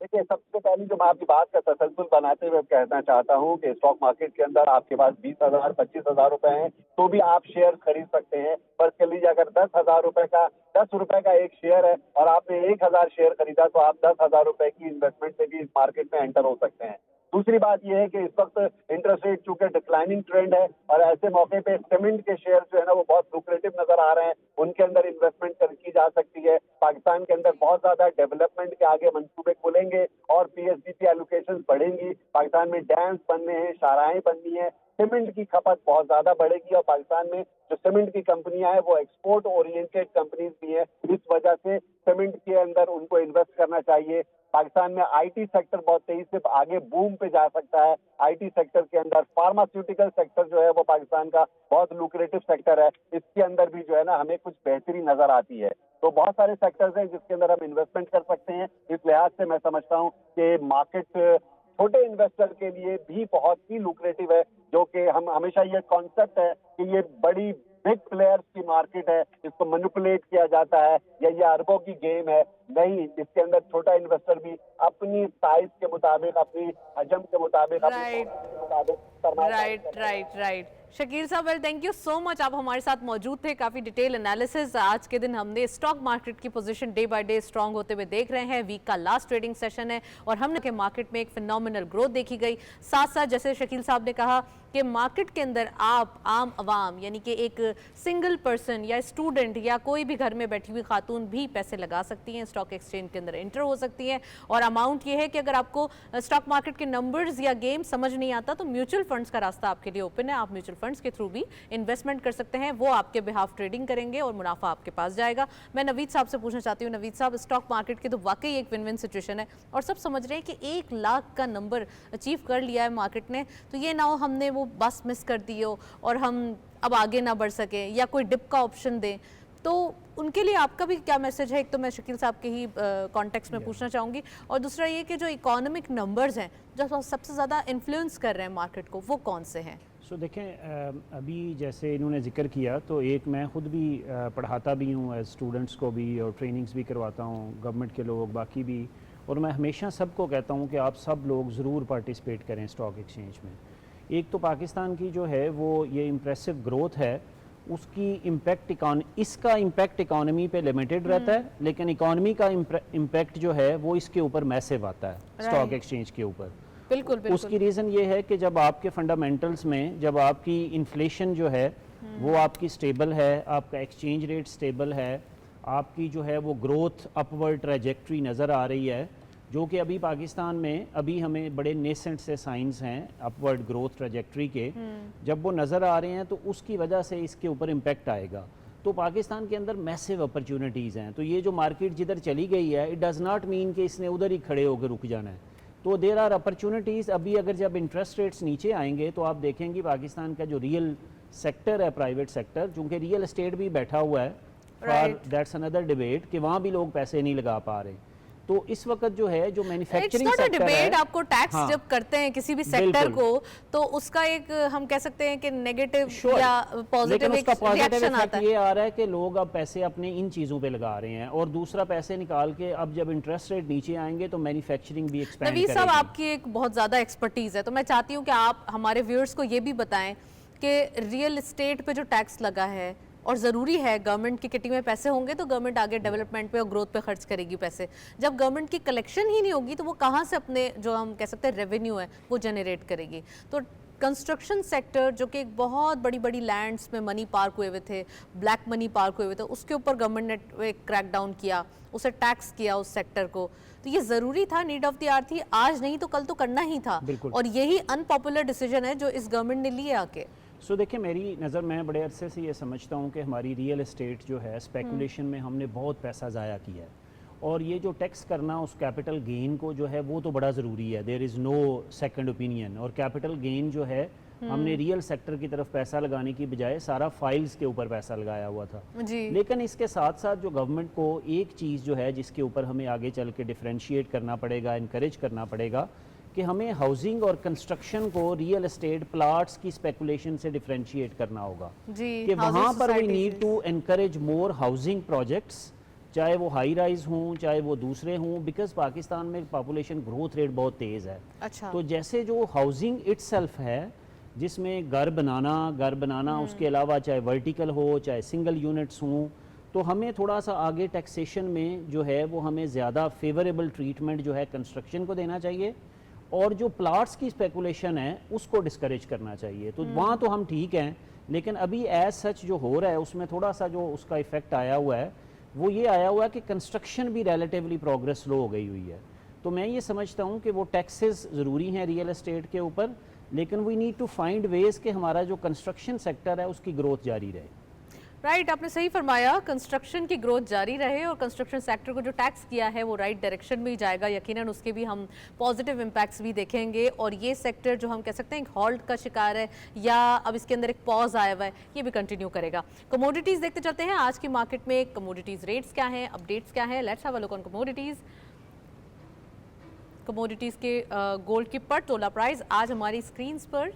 देखिए, सबसे पहले जो मैं आपकी बात का तसलसल बनाते हुए कहना चाहता हूं कि स्टॉक मार्केट के अंदर आपके पास 20,000 25,000 रुपए हैं तो भी आप शेयर खरीद सकते हैं। पर कह लीजिए अगर 10,000 रुपए का 10 रुपए का एक शेयर है और आपने 1,000 शेयर खरीदा तो आप 10,000 रुपए की इन्वेस्टमेंट से भी इस मार्केट में एंटर हो सकते हैं। दूसरी बात यह है कि इस वक्त इंटरेस्ट रेट चूंकि डिक्लाइनिंग ट्रेंड है और ऐसे मौके पे सीमेंट के शेयर जो है ना वो बहुत लुक्रेटिव नजर आ रहे हैं, उनके अंदर इन्वेस्टमेंट की जा सकती है। पाकिस्तान के अंदर बहुत ज्यादा डेवलपमेंट के आगे मंसूबे खुलेंगे और पीएसडीपी एलोकेशन बढ़ेंगी। पाकिस्तान में डैम्स बनने हैं, शाहराहें बननी है, सीमेंट की खपत बहुत ज्यादा बढ़ेगी और पाकिस्तान में जो सीमेंट की कंपनियां हैं वो एक्सपोर्ट ओरिएंटेड कंपनीज भी हैं। इस वजह से सीमेंट के अंदर उनको इन्वेस्ट करना चाहिए। पाकिस्तान में आईटी सेक्टर बहुत तेजी से आगे बूम पे जा सकता है। आईटी सेक्टर के अंदर फार्मास्यूटिकल सेक्टर जो है वो पाकिस्तान का बहुत लुक्रेटिव सेक्टर है, इसके अंदर भी जो है ना हमें कुछ बेहतरी नजर आती है। तो बहुत सारे सेक्टर्स हैं जिसके अंदर हम इन्वेस्टमेंट कर सकते हैं। इस लिहाज से मैं समझता हूँ कि मार्केट छोटे इन्वेस्टर के लिए भी बहुत ही लुक्रेटिव है, जो कि हम हमेशा ये कॉन्सेप्ट है कि ये बड़ी बिग प्लेयर्स की मार्केट है, इसको मैनिपुलेट किया जाता है या ये अरबों की गेम है। नहीं, इसके अंदर छोटा इन्वेस्टर भी अपनी साइज के मुताबिक, अपनी हजम के मुताबिक, अपनी के मुताबिक राइट शकील साहब, well thank you so much, आप हमारे साथ मौजूद थे। काफ़ी डिटेल एनालिसिस आज के दिन हमने स्टॉक मार्केट की position day by day strong होते हुए देख रहे हैं। वीक का लास्ट ट्रेडिंग सेशन है और हमने के मार्केट में एक फिनोमिनल ग्रोथ देखी गई। साथ साथ जैसे शकील साहब ने कहा कि मार्केट के अंदर आप आम आवाम यानी कि एक सिंगल पर्सन या स्टूडेंट या कोई भी घर में बैठी हुई खातून भी पैसे लगा सकती हैं, स्टॉक एक्सचेंज के अंदर एंटर हो सकती हैं। और अमाउंट ये है कि अगर आपको स्टॉक मार्केट के नंबर्स या गेम समझ नहीं आता तो म्यूचुअल फंड्स का रास्ता आपके लिए ओपन है। आप म्यूचुअल फंड्स के थ्रू भी इन्वेस्टमेंट कर सकते हैं, वो आपके बिहाफ ट्रेडिंग करेंगे और मुनाफा आपके पास जाएगा। मैं नवीद साहब से पूछना चाहती हूँ, नवीद साहब, स्टॉक मार्केट की तो वाकई एक विन विन सिचुएशन है और सब समझ रहे हैं कि 1 लाख का नंबर अचीव कर लिया है मार्केट ने, तो ये ना हो हमने वो बस मिस कर दी हो और हम अब आगे ना बढ़ सके या कोई डिप का ऑप्शन दें, तो उनके लिए आपका भी क्या मैसेज है? एक तो मैं शकील साहब के ही कॉन्टेक्स्ट में पूछना चाहूँगी और दूसरा ये कि जो इकोनॉमिक नंबर्स हैं जो सबसे ज़्यादा इन्फ्लुएंस कर रहे हैं मार्केट को, वो कौन से हैं? देखें, अभी जैसे इन्होंने जिक्र किया तो एक मैं ख़ुद भी पढ़ाता भी हूँ, स्टूडेंट्स को भी, और ट्रेनिंग्स भी करवाता हूँ, गवर्नमेंट के लोग बाकी भी, और मैं हमेशा सबको कहता हूँ कि आप सब लोग ज़रूर पार्टिसिपेट करें स्टॉक एक्सचेंज में। एक तो पाकिस्तान की जो है वो ये इम्प्रेसिव ग्रोथ है, उसकी इसका इम्पैक्ट इकॉनमी पे लिमिटेड रहता है, लेकिन इकॉनमी का इम्पैक्ट जो है वो इसके ऊपर मैसिव आता है स्टॉक एक्सचेंज के ऊपर। बिल्कुल। उसकी रीज़न ये है कि जब आपके फंडामेंटल्स में, जब आपकी इन्फ्लेशन जो है वो आपकी स्टेबल है, आपका एक्सचेंज रेट स्टेबल है, आपकी जो है वो ग्रोथ अपवर्ड ट्रैजेक्टरी नज़र आ रही है, जो कि अभी पाकिस्तान में अभी हमें बड़े नेसेंट से साइंस हैं अपवर्ड ग्रोथ ट्रैजेक्टरी के, जब वो नज़र आ रहे हैं तो उसकी वजह से इसके ऊपर इम्पेक्ट आएगा। तो पाकिस्तान के अंदर मैसिव अपॉर्चुनिटीज़ हैं। तो ये जो मार्केट जिधर चली गई है, इट डज़ नॉट मीन कि इसने उधर ही खड़े होकर रुक जाना है। तो देर आर अपॉर्चुनिटीज़। अभी अगर जब इंटरेस्ट रेट्स नीचे आएंगे तो आप देखेंगे पाकिस्तान का जो रियल सेक्टर है, प्राइवेट सेक्टर, चूँकि रियल एस्टेट भी बैठा हुआ है, और दैट्स अनदर डिबेट कि वहाँ भी लोग पैसे नहीं लगा पा रहे। तो इस वक्त जो है जो मैन्युफैक्चरिंग सेक्टर है, आपको टैक्स जब करते हैं किसी भी सेक्टर को तो उसका एक हम कह सकते हैं कि नेगेटिव या पॉजिटिव रिएक्शन आता है। ये आ रहा है कि लोग अब पैसे अपने इन चीज़ों पे लगा रहे हैं और दूसरा पैसे निकाल के अब जब इंटरेस्ट रेट नीचे आएंगे तो मैन्युफैक्चरिंग भी एक्सपेंड करेगी। नवीद साहब, आपकी एक बहुत ज़्यादा एक्सपर्टीज़ है, तो मैं चाहती हूँ कि आप हमारे व्यूअर्स को ये भी बताएं कि रियल एस्टेट पे जो टैक्स लगा है, और ज़रूरी है, गवर्नमेंट की किटी में पैसे होंगे तो गवर्नमेंट आगे डेवलपमेंट पे और ग्रोथ पे खर्च करेगी पैसे। जब गवर्नमेंट की कलेक्शन ही नहीं होगी तो वो कहाँ से अपने जो हम कह सकते हैं रेवेन्यू है वो जनरेट करेगी? तो कंस्ट्रक्शन सेक्टर जो कि एक बहुत बड़ी बड़ी लैंड्स में मनी पार्क हुए हुए थे, ब्लैक मनी पार्क हुए हुए थे, उसके ऊपर गवर्नमेंट ने एक क्रैकडाउन किया, उसे टैक्स किया उस सेक्टर को, तो ये ज़रूरी था, नीड ऑफ द आवर थी, आज नहीं तो कल तो करना ही था। और यही अनपॉपुलर डिसीजन है जो इस गवर्नमेंट ने लिए आके। देखिए, मेरी नज़र, मैं बड़े अरसे से ये समझता हूँ कि हमारी रियल एस्टेट जो है स्पेकुलेशन में हमने बहुत पैसा ज़ाया किया है, और ये जो टैक्स करना उस कैपिटल गेन को जो है वो तो बड़ा ज़रूरी है, there is no second opinion. और कैपिटल गेन जो है हमने रियल सेक्टर की तरफ पैसा लगाने की बजाय सारा फाइल्स के ऊपर पैसा लगाया हुआ था जी। लेकिन इसके साथ साथ जो गवर्नमेंट को एक चीज़ जो है जिसके ऊपर हमें आगे चल के डिफ्रेंशिएट करना पड़ेगा, इनकरेज करना पड़ेगा, कि हमें हाउसिंग और कंस्ट्रक्शन को रियल एस्टेट प्लाट्स की स्पेकुलेशन से डिफरेंशिएट करना होगा कि वहाँ पर we need to encourage more housing projects, चाहे वो हाई राइज हों चाहे वो दूसरे हों, बिकॉज पाकिस्तान में पॉपुलेशन ग्रोथ रेट बहुत तेज़ है। अच्छा। तो जैसे जो हाउसिंग इटसेल्फ है, जिसमें घर बनाना उसके अलावा चाहे वर्टिकल हो चाहे सिंगल यूनिट्स हों, तो हमें थोड़ा सा आगे टैक्सेशन में जो है वो हमें ज़्यादा फेवरेबल ट्रीटमेंट जो है कंस्ट्रक्शन को देना चाहिए, और जो प्लाट्स की स्पेकुलेशन है उसको डिस्करेज करना चाहिए। तो वहाँ तो हम ठीक हैं, लेकिन अभी एज सच जो हो रहा है उसमें थोड़ा सा जो उसका इफेक्ट आया हुआ है वो ये आया हुआ है कि कंस्ट्रक्शन भी रिलेटिवली प्रोग्रेस स्लो हो गई हुई है। तो मैं ये समझता हूँ कि वो टैक्सेस ज़रूरी हैं रियल एस्टेट के ऊपर, लेकिन we need to find ways कि हमारा जो कंस्ट्रक्शन सेक्टर है उसकी ग्रोथ जारी रहे। राइट, आपने सही फरमाया, कंस्ट्रक्शन की ग्रोथ जारी रहे और कंस्ट्रक्शन सेक्टर को जो टैक्स किया है वो राइट डायरेक्शन में ही जाएगा। यकीनन उसके भी हम पॉजिटिव इम्पैक्ट्स भी देखेंगे और ये सेक्टर जो हम कह सकते हैं एक हॉल्ट का शिकार है या अब इसके अंदर एक पॉज आया हुआ है, ये भी कंटिन्यू करेगा। कमोडिटीज़ देखते चलते हैं आज की मार्केट में कमोडिटीज़ रेट्स क्या हैं, अपडेट्स क्या हैं। Let's have a look on commodities. Commodities के गोल्ड की पर तोला प्राइस आज हमारी स्क्रीन पर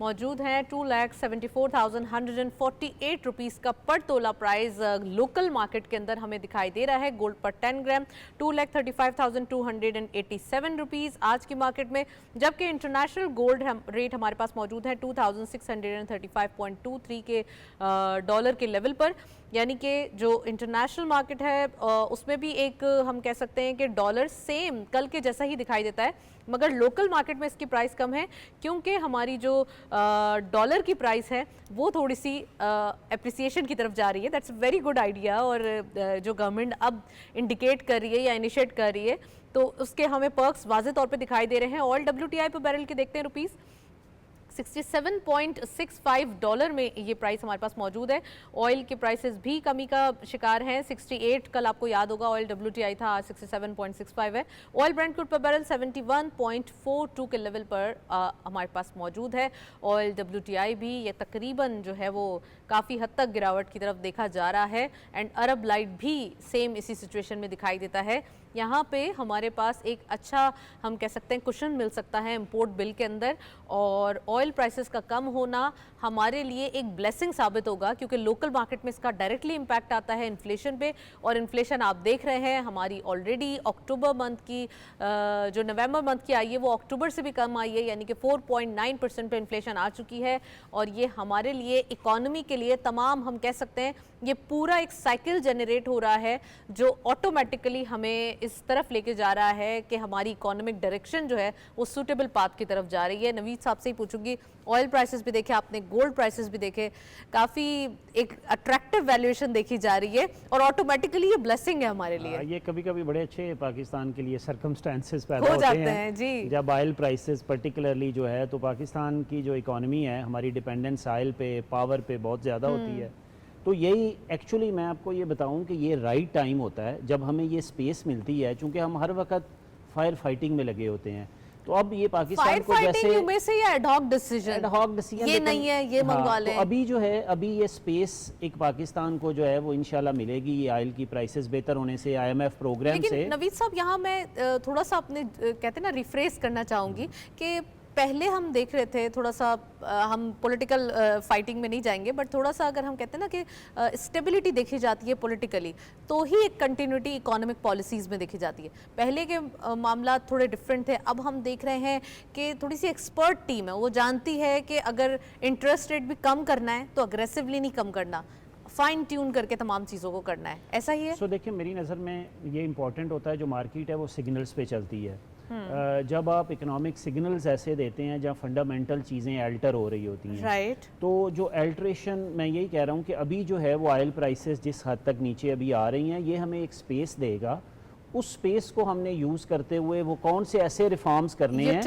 मौजूद है 2,74,148 रुपीज़ का पर तोला प्राइस लोकल मार्केट के अंदर हमें दिखाई दे रहा है। गोल्ड पर 10 ग्राम 2,35,287 रुपीज़ आज की मार्केट में, जबकि इंटरनेशनल गोल्ड रेट हमारे पास मौजूद है 2,635.23 के डॉलर के लेवल पर। यानी कि जो इंटरनेशनल मार्केट है उसमें भी एक हम कह सकते हैं कि डॉलर सेम कल के जैसा ही दिखाई देता है, मगर लोकल मार्केट में इसकी प्राइस कम है क्योंकि हमारी जो डॉलर की प्राइस है वो थोड़ी सी एप्रिसिएशन की तरफ जा रही है। दैट्स वेरी गुड आइडिया और जो गवर्नमेंट अब इंडिकेट कर रही है या इनिशिएट कर रही है तो उसके हमें पर्क्स वाज़े तौर पे दिखाई दे रहे हैं। ऑयल WTI पर बैरल के देखते हैं रुपीज़ 67.65 डॉलर में ये प्राइस हमारे पास मौजूद है। ऑयल के प्राइसेस भी कमी का शिकार हैं। 68 कल आपको याद होगा ऑयल WTI था, आज 67.65 है। ऑयल ब्रेंट क्रूड पर बैरल 71.42 के लेवल पर हमारे पास मौजूद है। ऑयल WTI भी ये तकरीबन जो है वो काफ़ी हद तक गिरावट की तरफ देखा जा रहा है एंड अरब लाइट भी सेम इसी सिचुएशन में दिखाई देता है। यहाँ पे हमारे पास एक अच्छा हम कह सकते हैं कुशन मिल सकता है इंपोर्ट बिल के अंदर और ऑयल प्राइसेस का कम होना हमारे लिए एक ब्लेसिंग साबित होगा क्योंकि लोकल मार्केट में इसका डायरेक्टली इम्पैक्ट आता है इन्फ्लेशन पे और इन्फ्लेशन आप देख रहे हैं हमारी ऑलरेडी अक्टूबर मंथ की जो नवंबर मंथ की आई है वो अक्टूबर से भी कम आई है, यानी कि 4.9% पे इन्फ्लेशन आ चुकी है और ये हमारे लिए इकोनॉमी के लिए तमाम हम कह सकते हैं ये पूरा एक साइकिल जनरेट हो रहा है जो ऑटोमेटिकली हमें इस तरफ लेके जा रहा है कि हमारी इकोनॉमिक डायरेक्शन जो है वो सूटेबल पाथ की तरफ जा रही है। नवीद साहब से ही पूछूंगी, ऑयल प्राइसेस भी देखे आपने, गोल्ड प्राइसेस भी देखे, काफ़ी एक अट्रैक्टिव वैल्यूएशन देखी जा रही है और ऑटोमेटिकली ये ब्लेसिंग है हमारे लिए। ये कभी कभी बड़े अच्छे पाकिस्तान के लिए सर्कमस्टेंसेस पैदा हो होते जाते हैं जी। जब ऑयल प्राइसेस पर्टिकुलरली जो है तो पाकिस्तान की जो इकोनॉमी है हमारी डिपेंडेंस ऑयल पे पावर पे बहुत ज़्यादा होती है। तो यही एक्चुअली मैं आपको ये बताऊं कि ये राइट टाइम होता है जब हमें ये स्पेस मिलती है, चूंकि हम हर वक्त फायर फाइटिंग में लगे होते हैं। तो अब ये पाकिस्तान को जैसे में से ये एडहॉक डिसीजन ये नहीं है, ये मंगवा लें। तो अभी जो है अभी ये स्पेस एक पाकिस्तान को जो है वो इंशाल्लाह मिलेगी ये ऑयल की प्राइसेस बेहतर होने से, IMF प्रोग्राम से। नवीद साहब यहाँ मैं थोड़ा सा अपने कहते हैं ना रिफ्रेश करना चाहूँगी कि पहले हम देख रहे थे थोड़ा सा हम पॉलिटिकल फाइटिंग में नहीं जाएंगे बट थोड़ा सा अगर हम कहते हैं ना कि स्टेबिलिटी देखी जाती है पॉलिटिकली तो ही एक कंटिन्यूटी इकोनॉमिक पॉलिसीज़ में देखी जाती है। पहले के मामला थोड़े डिफरेंट थे, अब हम देख रहे हैं कि थोड़ी सी एक्सपर्ट टीम है, वो जानती है कि अगर इंटरेस्ट रेट भी कम करना है तो अग्रेसिवली नहीं कम करना, फाइन ट्यून करके तमाम चीज़ों को करना है, ऐसा ही है। सो देखिए मेरी नज़र में ये इंपॉर्टेंट होता है जो मार्केट है वो सिग्नल्स पे चलती है। जब आप इकोनॉमिक सिग्नल्स ऐसे देते हैं जहाँ फंडामेंटल चीज़ें अल्टर हो रही होती हैं राइट तो जो अल्ट्रेशन मैं यही कह रहा हूँ कि अभी जो है वो ऑयल प्राइसेस जिस हद तक नीचे अभी आ रही हैं ये हमें एक स्पेस देगा। उस स्पेस को हमने यूज़ करते हुए वो कौन से ऐसे रिफॉर्म्स करने हैं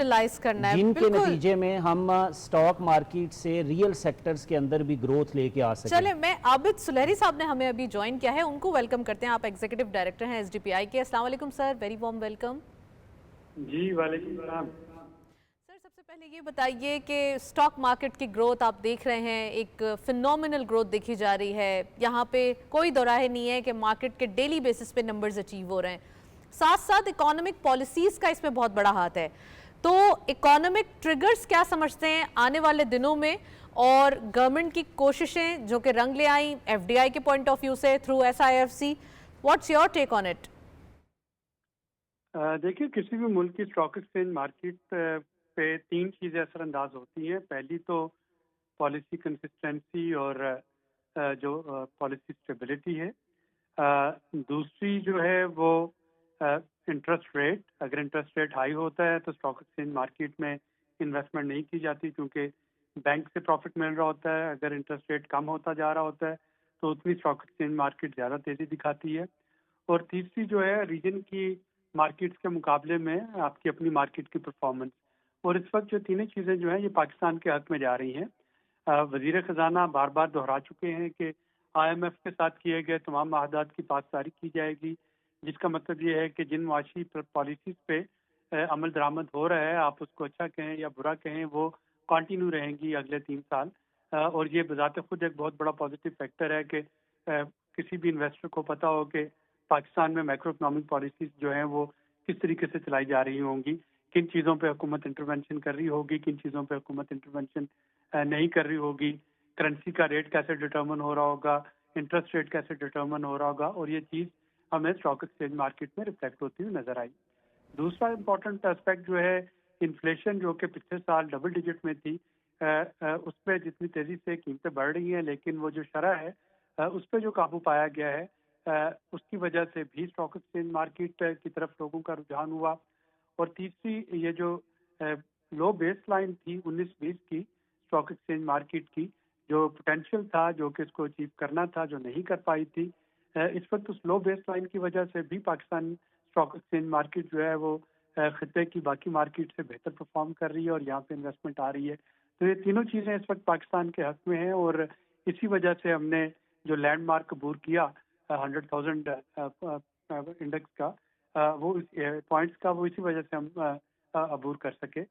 जिनके नतीजे में हम स्टॉक मार्केट से रियल सेक्टर्स के अंदर भी ग्रोथ लेके आ सकें। चले, मैं आबिद सुलहरी साहब ने हमें अभी ज्वाइन किया है, उनको वेलकम करते हैं। आप एग्जीक्यूटिव डायरेक्टर हैं SDPI के। अस्सलाम वालेकुम सर, वेरी वार्म वेलकम। जी वालेकुम सलाम। सर सबसे पहले ये बताइए कि स्टॉक मार्केट की ग्रोथ आप देख रहे हैं, एक फिनोमिनल ग्रोथ देखी जा रही है, यहाँ पे कोई दोराहे नहीं है कि मार्केट के डेली बेसिस पे नंबर्स अचीव हो रहे हैं, साथ साथ इकोनॉमिक पॉलिसीज़ का इसमें बहुत बड़ा हाथ है। तो इकोनॉमिक ट्रिगर्स क्या समझते हैं आने वाले दिनों में और गवर्नमेंट की कोशिशें जो कि रंग ले आई FDI के पॉइंट ऑफ व्यू से through SIFC, what's your take on it? देखिए किसी भी मुल्क की स्टॉक एक्सचेंज मार्केट पे तीन चीज़ें असरअंदाज होती हैं। पहली तो पॉलिसी कंसिस्टेंसी और जो पॉलिसी स्टेबिलिटी है। दूसरी जो है वो इंटरेस्ट रेट, अगर इंटरेस्ट रेट हाई होता है तो स्टॉक एक्सचेंज मार्केट में इन्वेस्टमेंट नहीं की जाती क्योंकि बैंक से प्रॉफिट मिल रहा होता है। अगर इंटरेस्ट रेट कम होता जा रहा होता है तो उतनी स्टॉक एक्सचेंज मार्केट ज़्यादा तेज़ी दिखाती है। और तीसरी जो है रीजन की मार्केट्स के मुकाबले में आपकी अपनी मार्केट की परफॉर्मेंस। और इस वक्त जो तीनों चीज़ें जो हैं ये पाकिस्तान के हक में जा रही हैं। वज़ीर ख़जाना बार बार दोहरा चुके हैं कि IMF के साथ किए गए तमाम महादात की पासदारी की जाएगी, जिसका मतलब ये है कि जिन माशी पॉलिसीज़ पे अमल दरामद हो रहा है, आप उसको अच्छा कहें या बुरा कहें, वो कंटिन्यू रहेंगी अगले 3 साल। और ये बज़ाते खुद एक बहुत बड़ा पॉजिटिव फैक्टर है कि किसी भी इन्वेस्टर को पता हो कि पाकिस्तान में मैक्रो इकनॉमिक पॉलिसीज़ जो हैं वो किस तरीके से चलाई जा रही होंगी, किन चीज़ों पे हुकूमत इंटरवेंशन कर रही होगी, किन चीज़ों पे हुकूमत इंटरवेंशन नहीं कर रही होगी, करेंसी का रेट कैसे डिटर्मन हो रहा होगा, इंटरेस्ट रेट कैसे डिटर्मन हो रहा होगा। और ये चीज़ हमें स्टॉक एक्सचेंज मार्केट में रिफ्लेक्ट होती हुई नजर आई। दूसरा इम्पोर्टेंट एस्पेक्ट जो है इन्फ्लेशन, जो कि पिछले साल डबल डिजिट में थी, उस पर जितनी तेज़ी से कीमतें बढ़ रही हैं, लेकिन वो जो शरह है उस पर जो काबू पाया गया है, उसकी वजह से भी स्टॉक एक्सचेंज मार्केट की तरफ लोगों का रुझान हुआ। और तीसरी ये जो लो बेस लाइन थी 19-20 की स्टॉक एक्सचेंज मार्केट की, जो पोटेंशियल था, जो कि इसको अचीव करना था, जो नहीं कर पाई थी, इस वक्त उस लो बेस लाइन की वजह से भी पाकिस्तान स्टॉक एक्सचेंज मार्केट जो है वो खित्ते की बाकी मार्केट से बेहतर परफॉर्म कर रही है और यहाँ पे इन्वेस्टमेंट आ रही है। तो ये तीनों चीज़ें इस वक्त पाकिस्तान के हक में हैं और इसी वजह से हमने जो लैंडमार्क अबूर किया 100,000 इंडेक्स का, वो पॉइंट्स का, वो इसी वजह से हम अबूर कर सके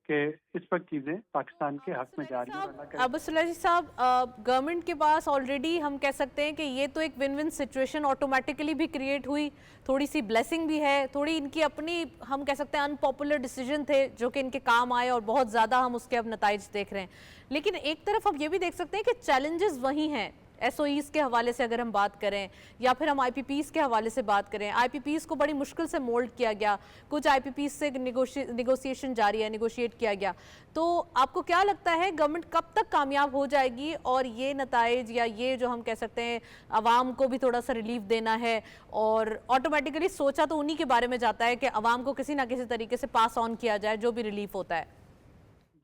कि इस वक्त चीज़ें पाकिस्तान के हक में जा रही हैं। अब सुलैजी साहब, गवर्नमेंट के पास ऑलरेडी हम कह सकते हैं कि ये तो एक विन विन सिचुएशन ऑटोमेटिकली भी क्रिएट हुई, थोड़ी सी ब्लेसिंग भी है, थोड़ी इनकी अपनी हम कह सकते हैं अनपॉपुलर डिसीजन थे जो कि इनके काम आए और बहुत ज़्यादा हम उसके अब नताइज देख रहे हैं। लेकिन एक तरफ हम ये भी देख सकते हैं कि चैलेंजेस वही हैं। SOEs के हवाले से अगर हम बात करें या फिर हम IPPs के हवाले से बात करें, IPPs को बड़ी मुश्किल से मोल्ड किया गया, कुछ IPPs से निगोशिएशन जारी है, निगोशिएट किया गया। तो आपको क्या लगता है गवर्नमेंट कब तक कामयाब हो जाएगी और ये नताइज या ये जो हम कह सकते हैं अवाम को भी थोड़ा सा रिलीफ देना है, और ऑटोमेटिकली सोचा तो उन्हीं के बारे में जाता है कि अवाम को किसी ना किसी तरीके से पास ऑन किया जाए जो भी रिलीफ होता है?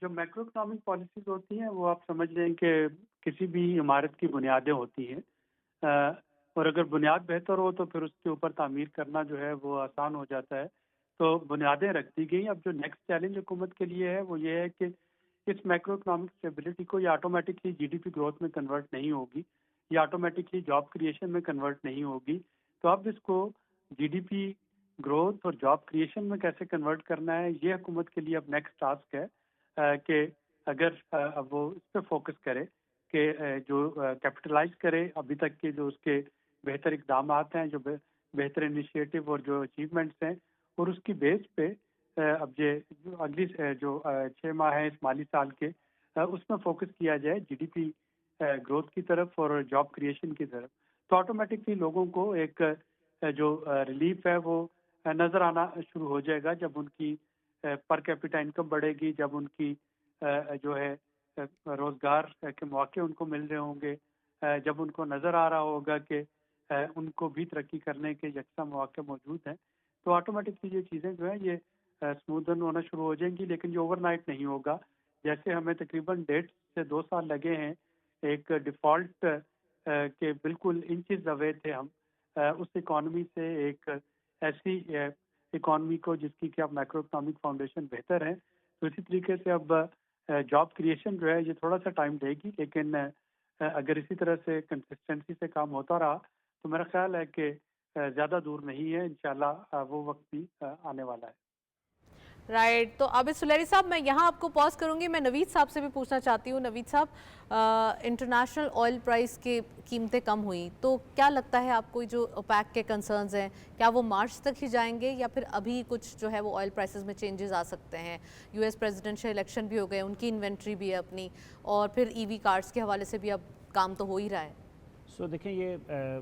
जो मैक्रो इकनॉमिक पॉलिसीज होती हैं वो आप समझ लें कि किसी भी इमारत की बुनियादें होती हैं, और अगर बुनियाद बेहतर हो तो फिर उसके ऊपर तामीर करना जो है वो आसान हो जाता है। तो बुनियादें रख दी गई। अब जो नेक्स्ट चैलेंज हुकूमत के लिए है वो ये है कि इस मैक्रो इकनॉमिक स्टेबिलिटी को ये ऑटोमेटिकली GDP ग्रोथ में कन्वर्ट नहीं होगी, या ऑटोमेटिकली जॉब क्रिएशन में कन्वर्ट नहीं होगी। तो अब इसको GDP ग्रोथ और जॉब क्रिएशन में कैसे कन्वर्ट करना है, ये हुकूमत के लिए अब नेक्स्ट टास्क है कि अगर अब वो इस पर फोकस करे कि जो कैपिटलाइज करे अभी तक के जो उसके बेहतर इकदाम हैं, जो बेहतर इनिशिएटिव और जो अचीवमेंट्स हैं, और उसकी बेस पे अब ये जो अगली जो 6 माह है इस माली साल के, उसमें फोकस किया जाए GDP ग्रोथ की तरफ और जॉब क्रिएशन की तरफ। तो ऑटोमेटिकली लोगों को एक जो रिलीफ है वो नज़र आना शुरू हो जाएगा जब उनकी पर कैपिटा इनकम बढ़ेगी, जब उनकी जो है रोजगार के मौके उनको मिल रहे होंगे, जब उनको नज़र आ रहा होगा कि उनको भी तरक्की करने के यकसा मौके मौजूद हैं, तो ऑटोमेटिकली ये चीज़ें जो है ये स्मूदन होना शुरू हो जाएंगी। लेकिन ये ओवरनाइट नहीं होगा। जैसे हमें तकरीबन 1.5 से 2 साल लगे हैं एक डिफ़ॉल्ट के बिल्कुल इंचेस अवे थे हम उस इकॉनमी से एक ऐसी इकॉनमी को जिसकी कि अब मैक्रो इकनॉमिक फाउंडेशन बेहतर है। तो इसी तरीके से अब जॉब क्रिएशन जो है ये थोड़ा सा टाइम लेगी, लेकिन अगर इसी तरह से कंसिस्टेंसी से काम होता रहा तो मेरा ख्याल है कि ज़्यादा दूर नहीं है, इंशाल्लाह वो वक्त भी आने वाला है। राइट तो आबिद सुलेरी साहब, मैं यहाँ आपको पॉज करूँगी। मैं नवीद साहब से भी पूछना चाहती हूँ। नवीद साहब, इंटरनेशनल ऑयल प्राइस की कीमतें कम हुई तो क्या लगता है आपको जो ओपेक के कंसर्न्स हैं क्या वो मार्च तक ही जाएंगे या फिर अभी कुछ जो है वो ऑयल प्राइसेस में चेंजेस आ सकते हैं? US प्रेसिडेंशियल इलेक्शन भी हो गए, उनकी इन्वेंट्री भी है अपनी, और फिर EV कार्ड्स के हवाले से भी अब काम तो हो ही रहा है। देखें ये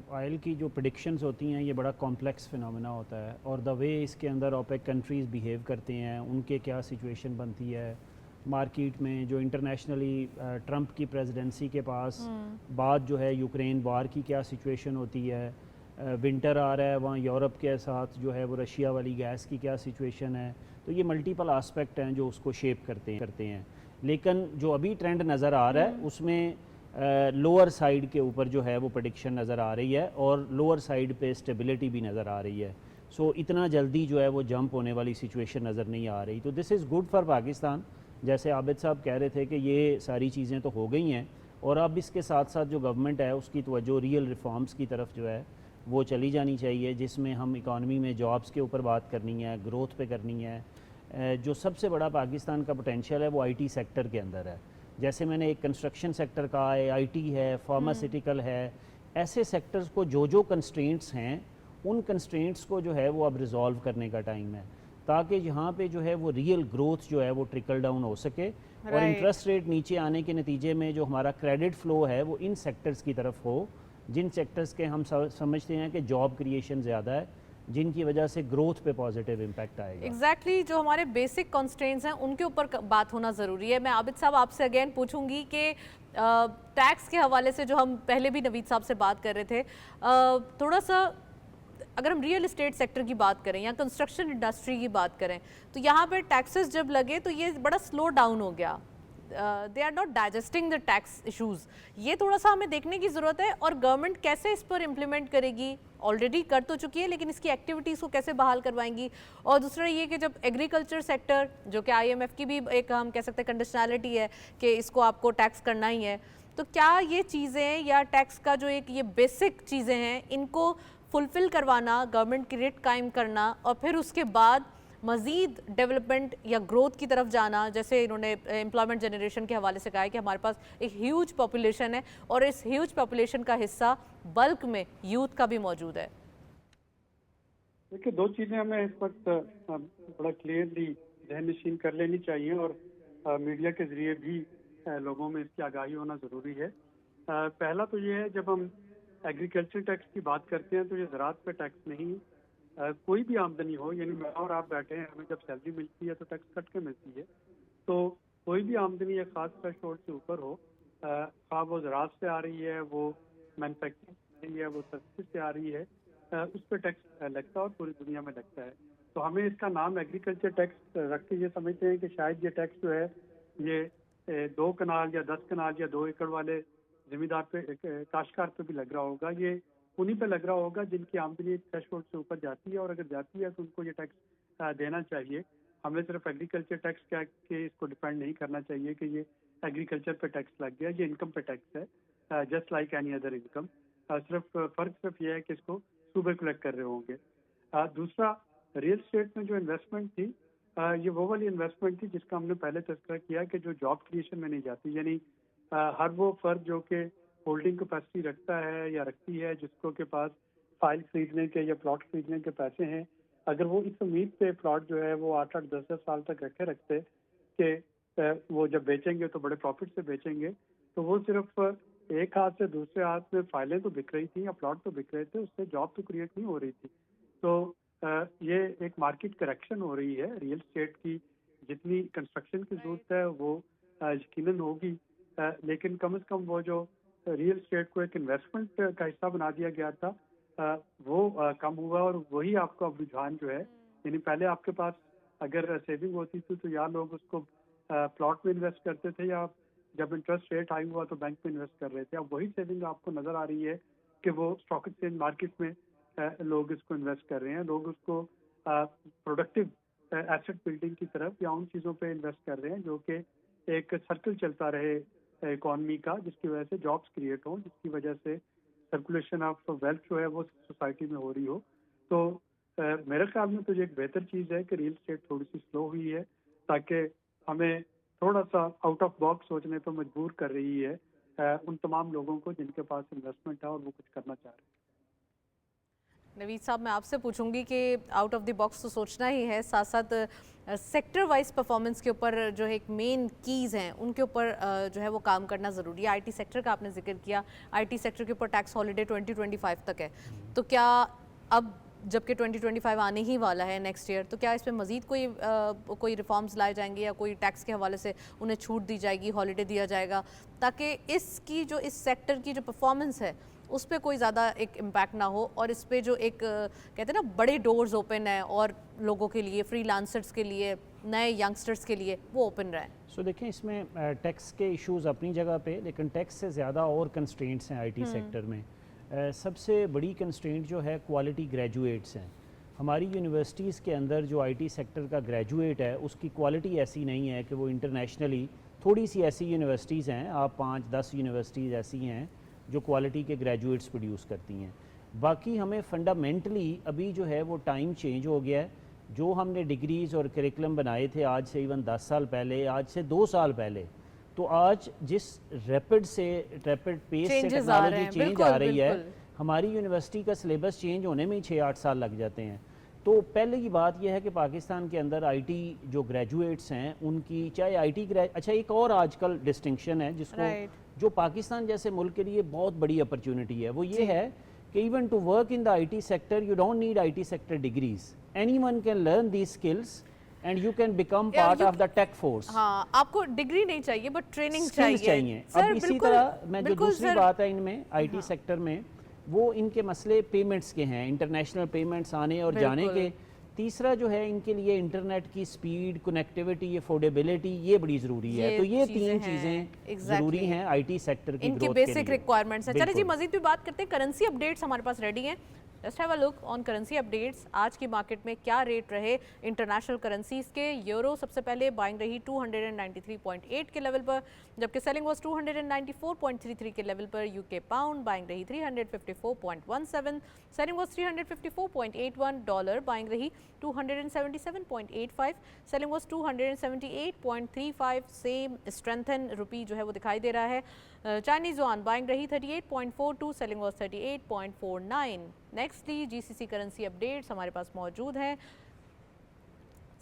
ऑयल की जो प्रेडिक्शंस होती हैं ये बड़ा कॉम्प्लेक्स फिनोमेना होता है, और द वे इसके अंदर ओपेक कंट्रीज़ बिहेव करते हैं, उनके क्या सिचुएशन बनती है मार्केट में, जो इंटरनेशनली ट्रंप की प्रेसिडेंसी के पास बाद जो है यूक्रेन वार की क्या सिचुएशन होती है, विंटर आ रहा है, वहाँ यूरोप के साथ जो है वो रशिया वाली गैस की क्या सिचुएशन है, तो ये मल्टीपल आस्पेक्ट हैं जो उसको शेप करते हैं। लेकिन जो अभी ट्रेंड नज़र आ रहा है उसमें लोअर साइड के ऊपर जो है वो प्रेडिक्शन नज़र आ रही है और लोअर साइड पे स्टेबिलिटी भी नज़र आ रही है। सो इतना जल्दी जो है वो जंप होने वाली सिचुएशन नज़र नहीं आ रही। तो this is good for Pakistan. जैसे आबिद साहब कह रहे थे कि ये सारी चीज़ें तो हो गई हैं और अब इसके साथ साथ जो गवर्नमेंट है उसकी तवज्जो रियल रिफॉर्म्स की तरफ जो है वो चली जानी चाहिए, जिसमें हम इकॉनमी में जॉब्स के ऊपर बात करनी है, ग्रोथ पे करनी है। जो सबसे बड़ा पाकिस्तान का पोटेंशियल है वो आईटी सेक्टर के अंदर है। जैसे मैंने एक कंस्ट्रक्शन सेक्टर कहा है, आईटी है, फार्मास्यूटिकल है, ऐसे सेक्टर्स को जो कंस्ट्रेंट्स हैं उन कंस्ट्रेंट्स को जो है वो अब रिजॉल्व करने का टाइम है, ताकि यहाँ पे जो है वो रियल ग्रोथ जो है वो ट्रिकल डाउन हो सके और इंटरेस्ट रेट नीचे आने के नतीजे में जो हमारा क्रेडिट फ्लो है वो इन सेक्टर्स की तरफ हो, जिन सेक्टर्स के हम समझते हैं कि जॉब क्रिएशन ज़्यादा है, जिनकी वजह से ग्रोथ पे पॉजिटिव इम्पैक्ट आएगा। एग्जैक्टली जो हमारे बेसिक कॉन्स्ट्रेंट्स हैं उनके ऊपर बात होना ज़रूरी है। मैं आबिद साहब आपसे अगेन पूछूंगी कि टैक्स के हवाले से जो हम पहले भी नवीद साहब से बात कर रहे थे, थोड़ा सा अगर हम रियल एस्टेट सेक्टर की बात करें या कंस्ट्रक्शन इंडस्ट्री की बात करें तो यहाँ पर टैक्सेस जब लगे तो ये बड़ा स्लो डाउन हो गया। They are not digesting the tax issues. ये थोड़ा सा हमें देखने की ज़रूरत है और गवर्नमेंट कैसे इस पर इम्प्लीमेंट करेगी, ऑलरेडी कर तो चुकी है लेकिन इसकी एक्टिविटीज़ को कैसे बहाल करवाएंगी। और दूसरा ये कि जब एग्रीकल्चर सेक्टर जो कि IMF की भी एक हम कह सकते हैं कंडीशनैलिटी है कि इसको आपको टैक्स करना ही है, तो क्या ये चीज़ें या टैक्स का जो एक ये बेसिक चीज़ें हैं इनको फुलफ़िल करवाना, गवर्नमेंट की रेट कायम करना और फिर उसके बाद मज़ीद डेवलपमेंट या ग्रोथ की तरफ जाना, जैसे इन्होंने एम्प्लॉयमेंट जनरेशन के हवाले से कहा है कि हमारे पास एक ह्यूज पॉपुलेशन है और इस ह्यूज पॉपुलेशन का हिस्सा बल्क में यूथ का भी मौजूद है। देखिए, दो चीज़ें हमें इस वक्त बड़ा क्लियरली जहन नशीन कर लेनी चाहिए और मीडिया के ज़रिए भी लोगों में इसकी आगाही होना ज़रूरी है। पहला तो ये है, जब हम एग्रीकल्चर टैक्स की बात करते हैं तो ये ज़राअत पे टैक्स नहीं, कोई भी आमदनी हो, यानी मैं और आप बैठे हैं, हमें जब सैलरी मिलती है तो टैक्स कट के मिलती है, तो कोई भी आमदनी एक खास थ्रेशोल्ड से ऊपर हो, वो ज़राअत से आ रही है, वो मैन्युफैक्चरिंग से आ रही है, वो सर्विस से आ रही है, उस पर टैक्स लगता है और पूरी दुनिया में लगता है। तो हमें इसका नाम एग्रीकल्चर टैक्स रख के ये समझते हैं कि शायद ये टैक्स जो है ये 2 कनाल या 10 कनाल या 2 एकड़ वाले ज़मींदार पे, काश्तकार पे भी लग रहा होगा। ये उन्हीं पे लग रहा होगा जिनकी आमदनी थ्रेशोल्ड से ऊपर जाती है और अगर जाती है तो उनको ये टैक्स देना चाहिए। हमें सिर्फ एग्रीकल्चर टैक्स क्या के इसको डिपेंड नहीं करना चाहिए कि ये एग्रीकल्चर पे टैक्स लग गया, ये इनकम पे टैक्स है, just like any other income. फ़र्क सिर्फ ये है कि इसको सूबे कलेक्ट कर रहे होंगे। दूसरा, रियल स्टेट में जो इन्वेस्टमेंट थी, ये वो वाली इन्वेस्टमेंट थी जिसका हमने पहले तज़किरा किया कि जो जॉब क्रिएशन में नहीं जाती, यानी हर वो फर्द जो कि होल्डिंग कैपेसिटी रखता है या रखती है, जिसको के पास फाइल खरीदने के या प्लॉट खरीदने के पैसे हैं, अगर वो इस उम्मीद पे प्लॉट जो है वो 8-8, 10-10 साल तक रखते कि वो जब बेचेंगे तो बड़े प्रॉफिट से बेचेंगे, तो वो सिर्फ एक हाथ से दूसरे हाथ में फाइलें तो बिक रही थी या प्लॉट तो बिक रहे थे, उससे जॉब तो क्रिएट नहीं हो रही थी। तो ये एक मार्केट करेक्शन हो रही है रियल स्टेट की। जितनी कंस्ट्रक्शन की ज़रूरत है वो यकीनन होगी, लेकिन कम से कम वो जो रियल स्टेट को एक इन्वेस्टमेंट का हिस्सा बना दिया गया था, वो कम हुआ और वही आपका रुझान जो है, यानी पहले आपके पास अगर सेविंग होती थी तो या लोग उसको प्लॉट में इन्वेस्ट करते थे या जब इंटरेस्ट रेट हाई हुआ तो बैंक में इन्वेस्ट कर रहे थे। अब वही सेविंग आपको नज़र आ रही है कि वो स्टॉक एक्सचेंज मार्केट में लोग इसको इन्वेस्ट कर रहे हैं, लोग उसको प्रोडक्टिव एसेट बिल्डिंग की तरफ या उन चीज़ों पे इन्वेस्ट कर रहे हैं जो कि एक सर्कल चलता रहे इकॉनमी का, जिसकी वजह से जॉब्स क्रिएट हो, जिसकी वजह से सर्कुलेशन ऑफ वेल्थ जो है वो सोसाइटी में हो रही हो। तो मेरे ख्याल में तो ये एक बेहतर चीज़ है कि रियल स्टेट थोड़ी सी स्लो हुई है, ताकि हमें थोड़ा सा आउट ऑफ बॉक्स सोचने पर मजबूर कर रही है उन तमाम लोगों को जिनके पास इन्वेस्टमेंट है और वो कुछ करना चाह रहे हैं। नवीद साहब, मैं आपसे पूछूंगी कि आउट ऑफ द बॉक्स तो सोचना ही है, साथ साथ सेक्टर वाइज परफॉर्मेंस के ऊपर जो है एक मेन कीज़ हैं उनके ऊपर जो है वो काम करना ज़रूरी है। आईटी सेक्टर का आपने जिक्र किया, आईटी सेक्टर के ऊपर टैक्स हॉलीडे 2025 तक है, तो क्या अब जबकि 2025 आने ही वाला है नेक्स्ट ईयर, तो क्या इसमें मज़ीद कोई रिफॉर्म्स लाए जाएंगे या कोई टैक्स के हवाले से उन्हें छूट दी जाएगी, हॉलीडे दिया जाएगा, ताकि इसकी जो इस सेक्टर की जो परफॉर्मेंस है उस पर कोई ज़्यादा एक इम्पैक्ट ना हो और इस पे जो एक कहते हैं ना बड़े डोर्स ओपन है और लोगों के लिए, फ्रीलांसर्स के लिए, नए यंगस्टर्स के लिए वो ओपन रहे? सो देखें, इसमें टैक्स के इश्यूज अपनी जगह पे, लेकिन टैक्स से ज़्यादा और कंस्ट्रेंट्स हैं आईटी सेक्टर में। सबसे बड़ी कंस्ट्रेंट जो है क्वालिटी ग्रेजुएट्स हैं। हमारी यूनिवर्सिटीज़ के अंदर जो आईटी सेक्टर का ग्रेजुएट है उसकी क्वालिटी ऐसी नहीं है कि वो इंटरनेशनली, थोड़ी सी ऐसी यूनिवर्सिटीज़ हैं, आप 5-10 यूनिवर्सिटीज़ ऐसी हैं जो क्वालिटी के ग्रेजुएट्स प्रोड्यूस करती हैं। बाकी हमें फंडामेंटली अभी जो है वो टाइम चेंज हो गया है। जो हमने डिग्रीज़ और करिकुलम बनाए थे आज से इवन 10 साल पहले, आज से 2 साल पहले, तो आज जिस रैपिड पेस से टेक्नोलॉजी चेंज आ रही है, हमारी यूनिवर्सिटी का सिलेबस चेंज होने में ही 6-8 साल लग जाते हैं। तो पहले की बात यह है कि पाकिस्तान के अंदर आईटी जो ग्रेजुएट्स हैं उनकी, चाहे अच्छा एक और आजकल डिस्टिंक्शन है जिसको जो पाकिस्तान जैसे मुल्क के लिए बहुत बड़ी अपॉर्चुनिटी है, वो ये है कि even to work in the IT sector you don't need IT sector degrees, anyone can learn these skills and you can become part of the tech force. हाँ, आपको डिग्री नहीं चाहिए बट ट्रेनिंग चाहिए। अब इसी तरह मैं जो दूसरी बात है इनमें आईटी सेक्टर में, वो इनके मसले पेमेंट्स के हैं, इंटरनेशनल पेमेंट्स आने और जाने के। तीसरा जो है इनके लिए इंटरनेट की स्पीड, कनेक्टिविटी, अफोर्डेबिलिटी, ये बड़ी ज़रूरी है। तो ये 3 चीज़ें ज़रूरी हैं आईटी सेक्टर की इनकी ग्रोथ के बेसिक लिए। रिक्वायरमेंट्स हैं। चलिए जी, मजीद भी बात करते हैं। करेंसी अपडेट्स हमारे पास रेडी हैं। Just have a look on currency updates. आज की मार्केट में क्या रेट रहे इंटरनेशनल करेंसीज के? यूरो सबसे पहले बाइंग रही 293.8 के लेवल पर, जबकि सेलिंग वाज 294.33 के लेवल पर। यूके पाउंड बाइंग रही 354.17, सेलिंग वाज 354.81। डॉलर बाइंग रही 277.85, सेलिंग वाज 278.35। सेम स्ट्रेंथन रुपी जो है वो दिखाई दे रहा है। चाइनीज युआन बाइंग रही 38.42, selling was 38.49। Nextly GCC currency updates हमारे पास मौजूद हैं।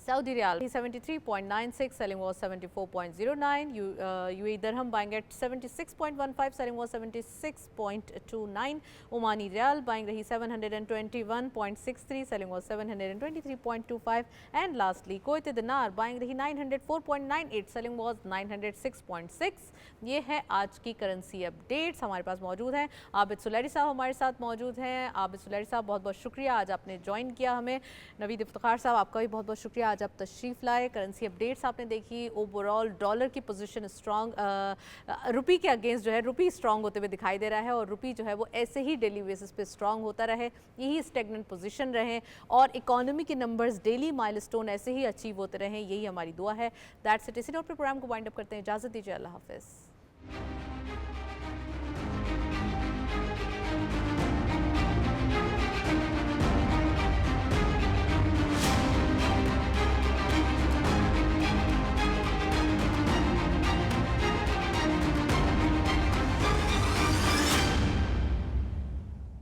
Saudi riyal 73.96, selling was 74.09. UAE dirham buying at 76.15, selling was 76.29. Omani Riyal buying rahi 721.63, selling was 723.25. And lastly Kuwaiti Dinar buying rahi 904.98, selling was 906.6. ये है आज की currency updates हमारे पास मौजूद हैं। आबिद सुलैरी साहब हमारे साथ मौजूद हैं। आबिद सुलैरी साहब, बहुत बहुत शुक्रिया, आज आपने ज्वाइन किया हमें। नवीद इफ्तिखार साहब, आपका भी बहुत बहुत शुक्रिया, आज आप तशरीफ़ लाए। करेंसी अपडेट्स आपने देखी। ओवरऑल डॉलर की पोजीशन स्ट्रॉन्ग, रुपी के अगेंस्ट जो है रुपी स्ट्रॉन्ग होते हुए दिखाई दे रहा है और रुपी जो है वो ऐसे ही डेली बेसिस पे स्ट्रॉन्ग होता रहे, यही स्टेगनेंट पोजीशन रहे और इकोनॉमी के नंबर्स, डेली माइलस्टोन ऐसे ही अचीव होते रहें, यही हमारी दुआ है। That's it. इसी नोट पे प्रोग्राम को वाइंड अप करते हैं। इजाज़त दीजिए, अल्लाह हाफिज़।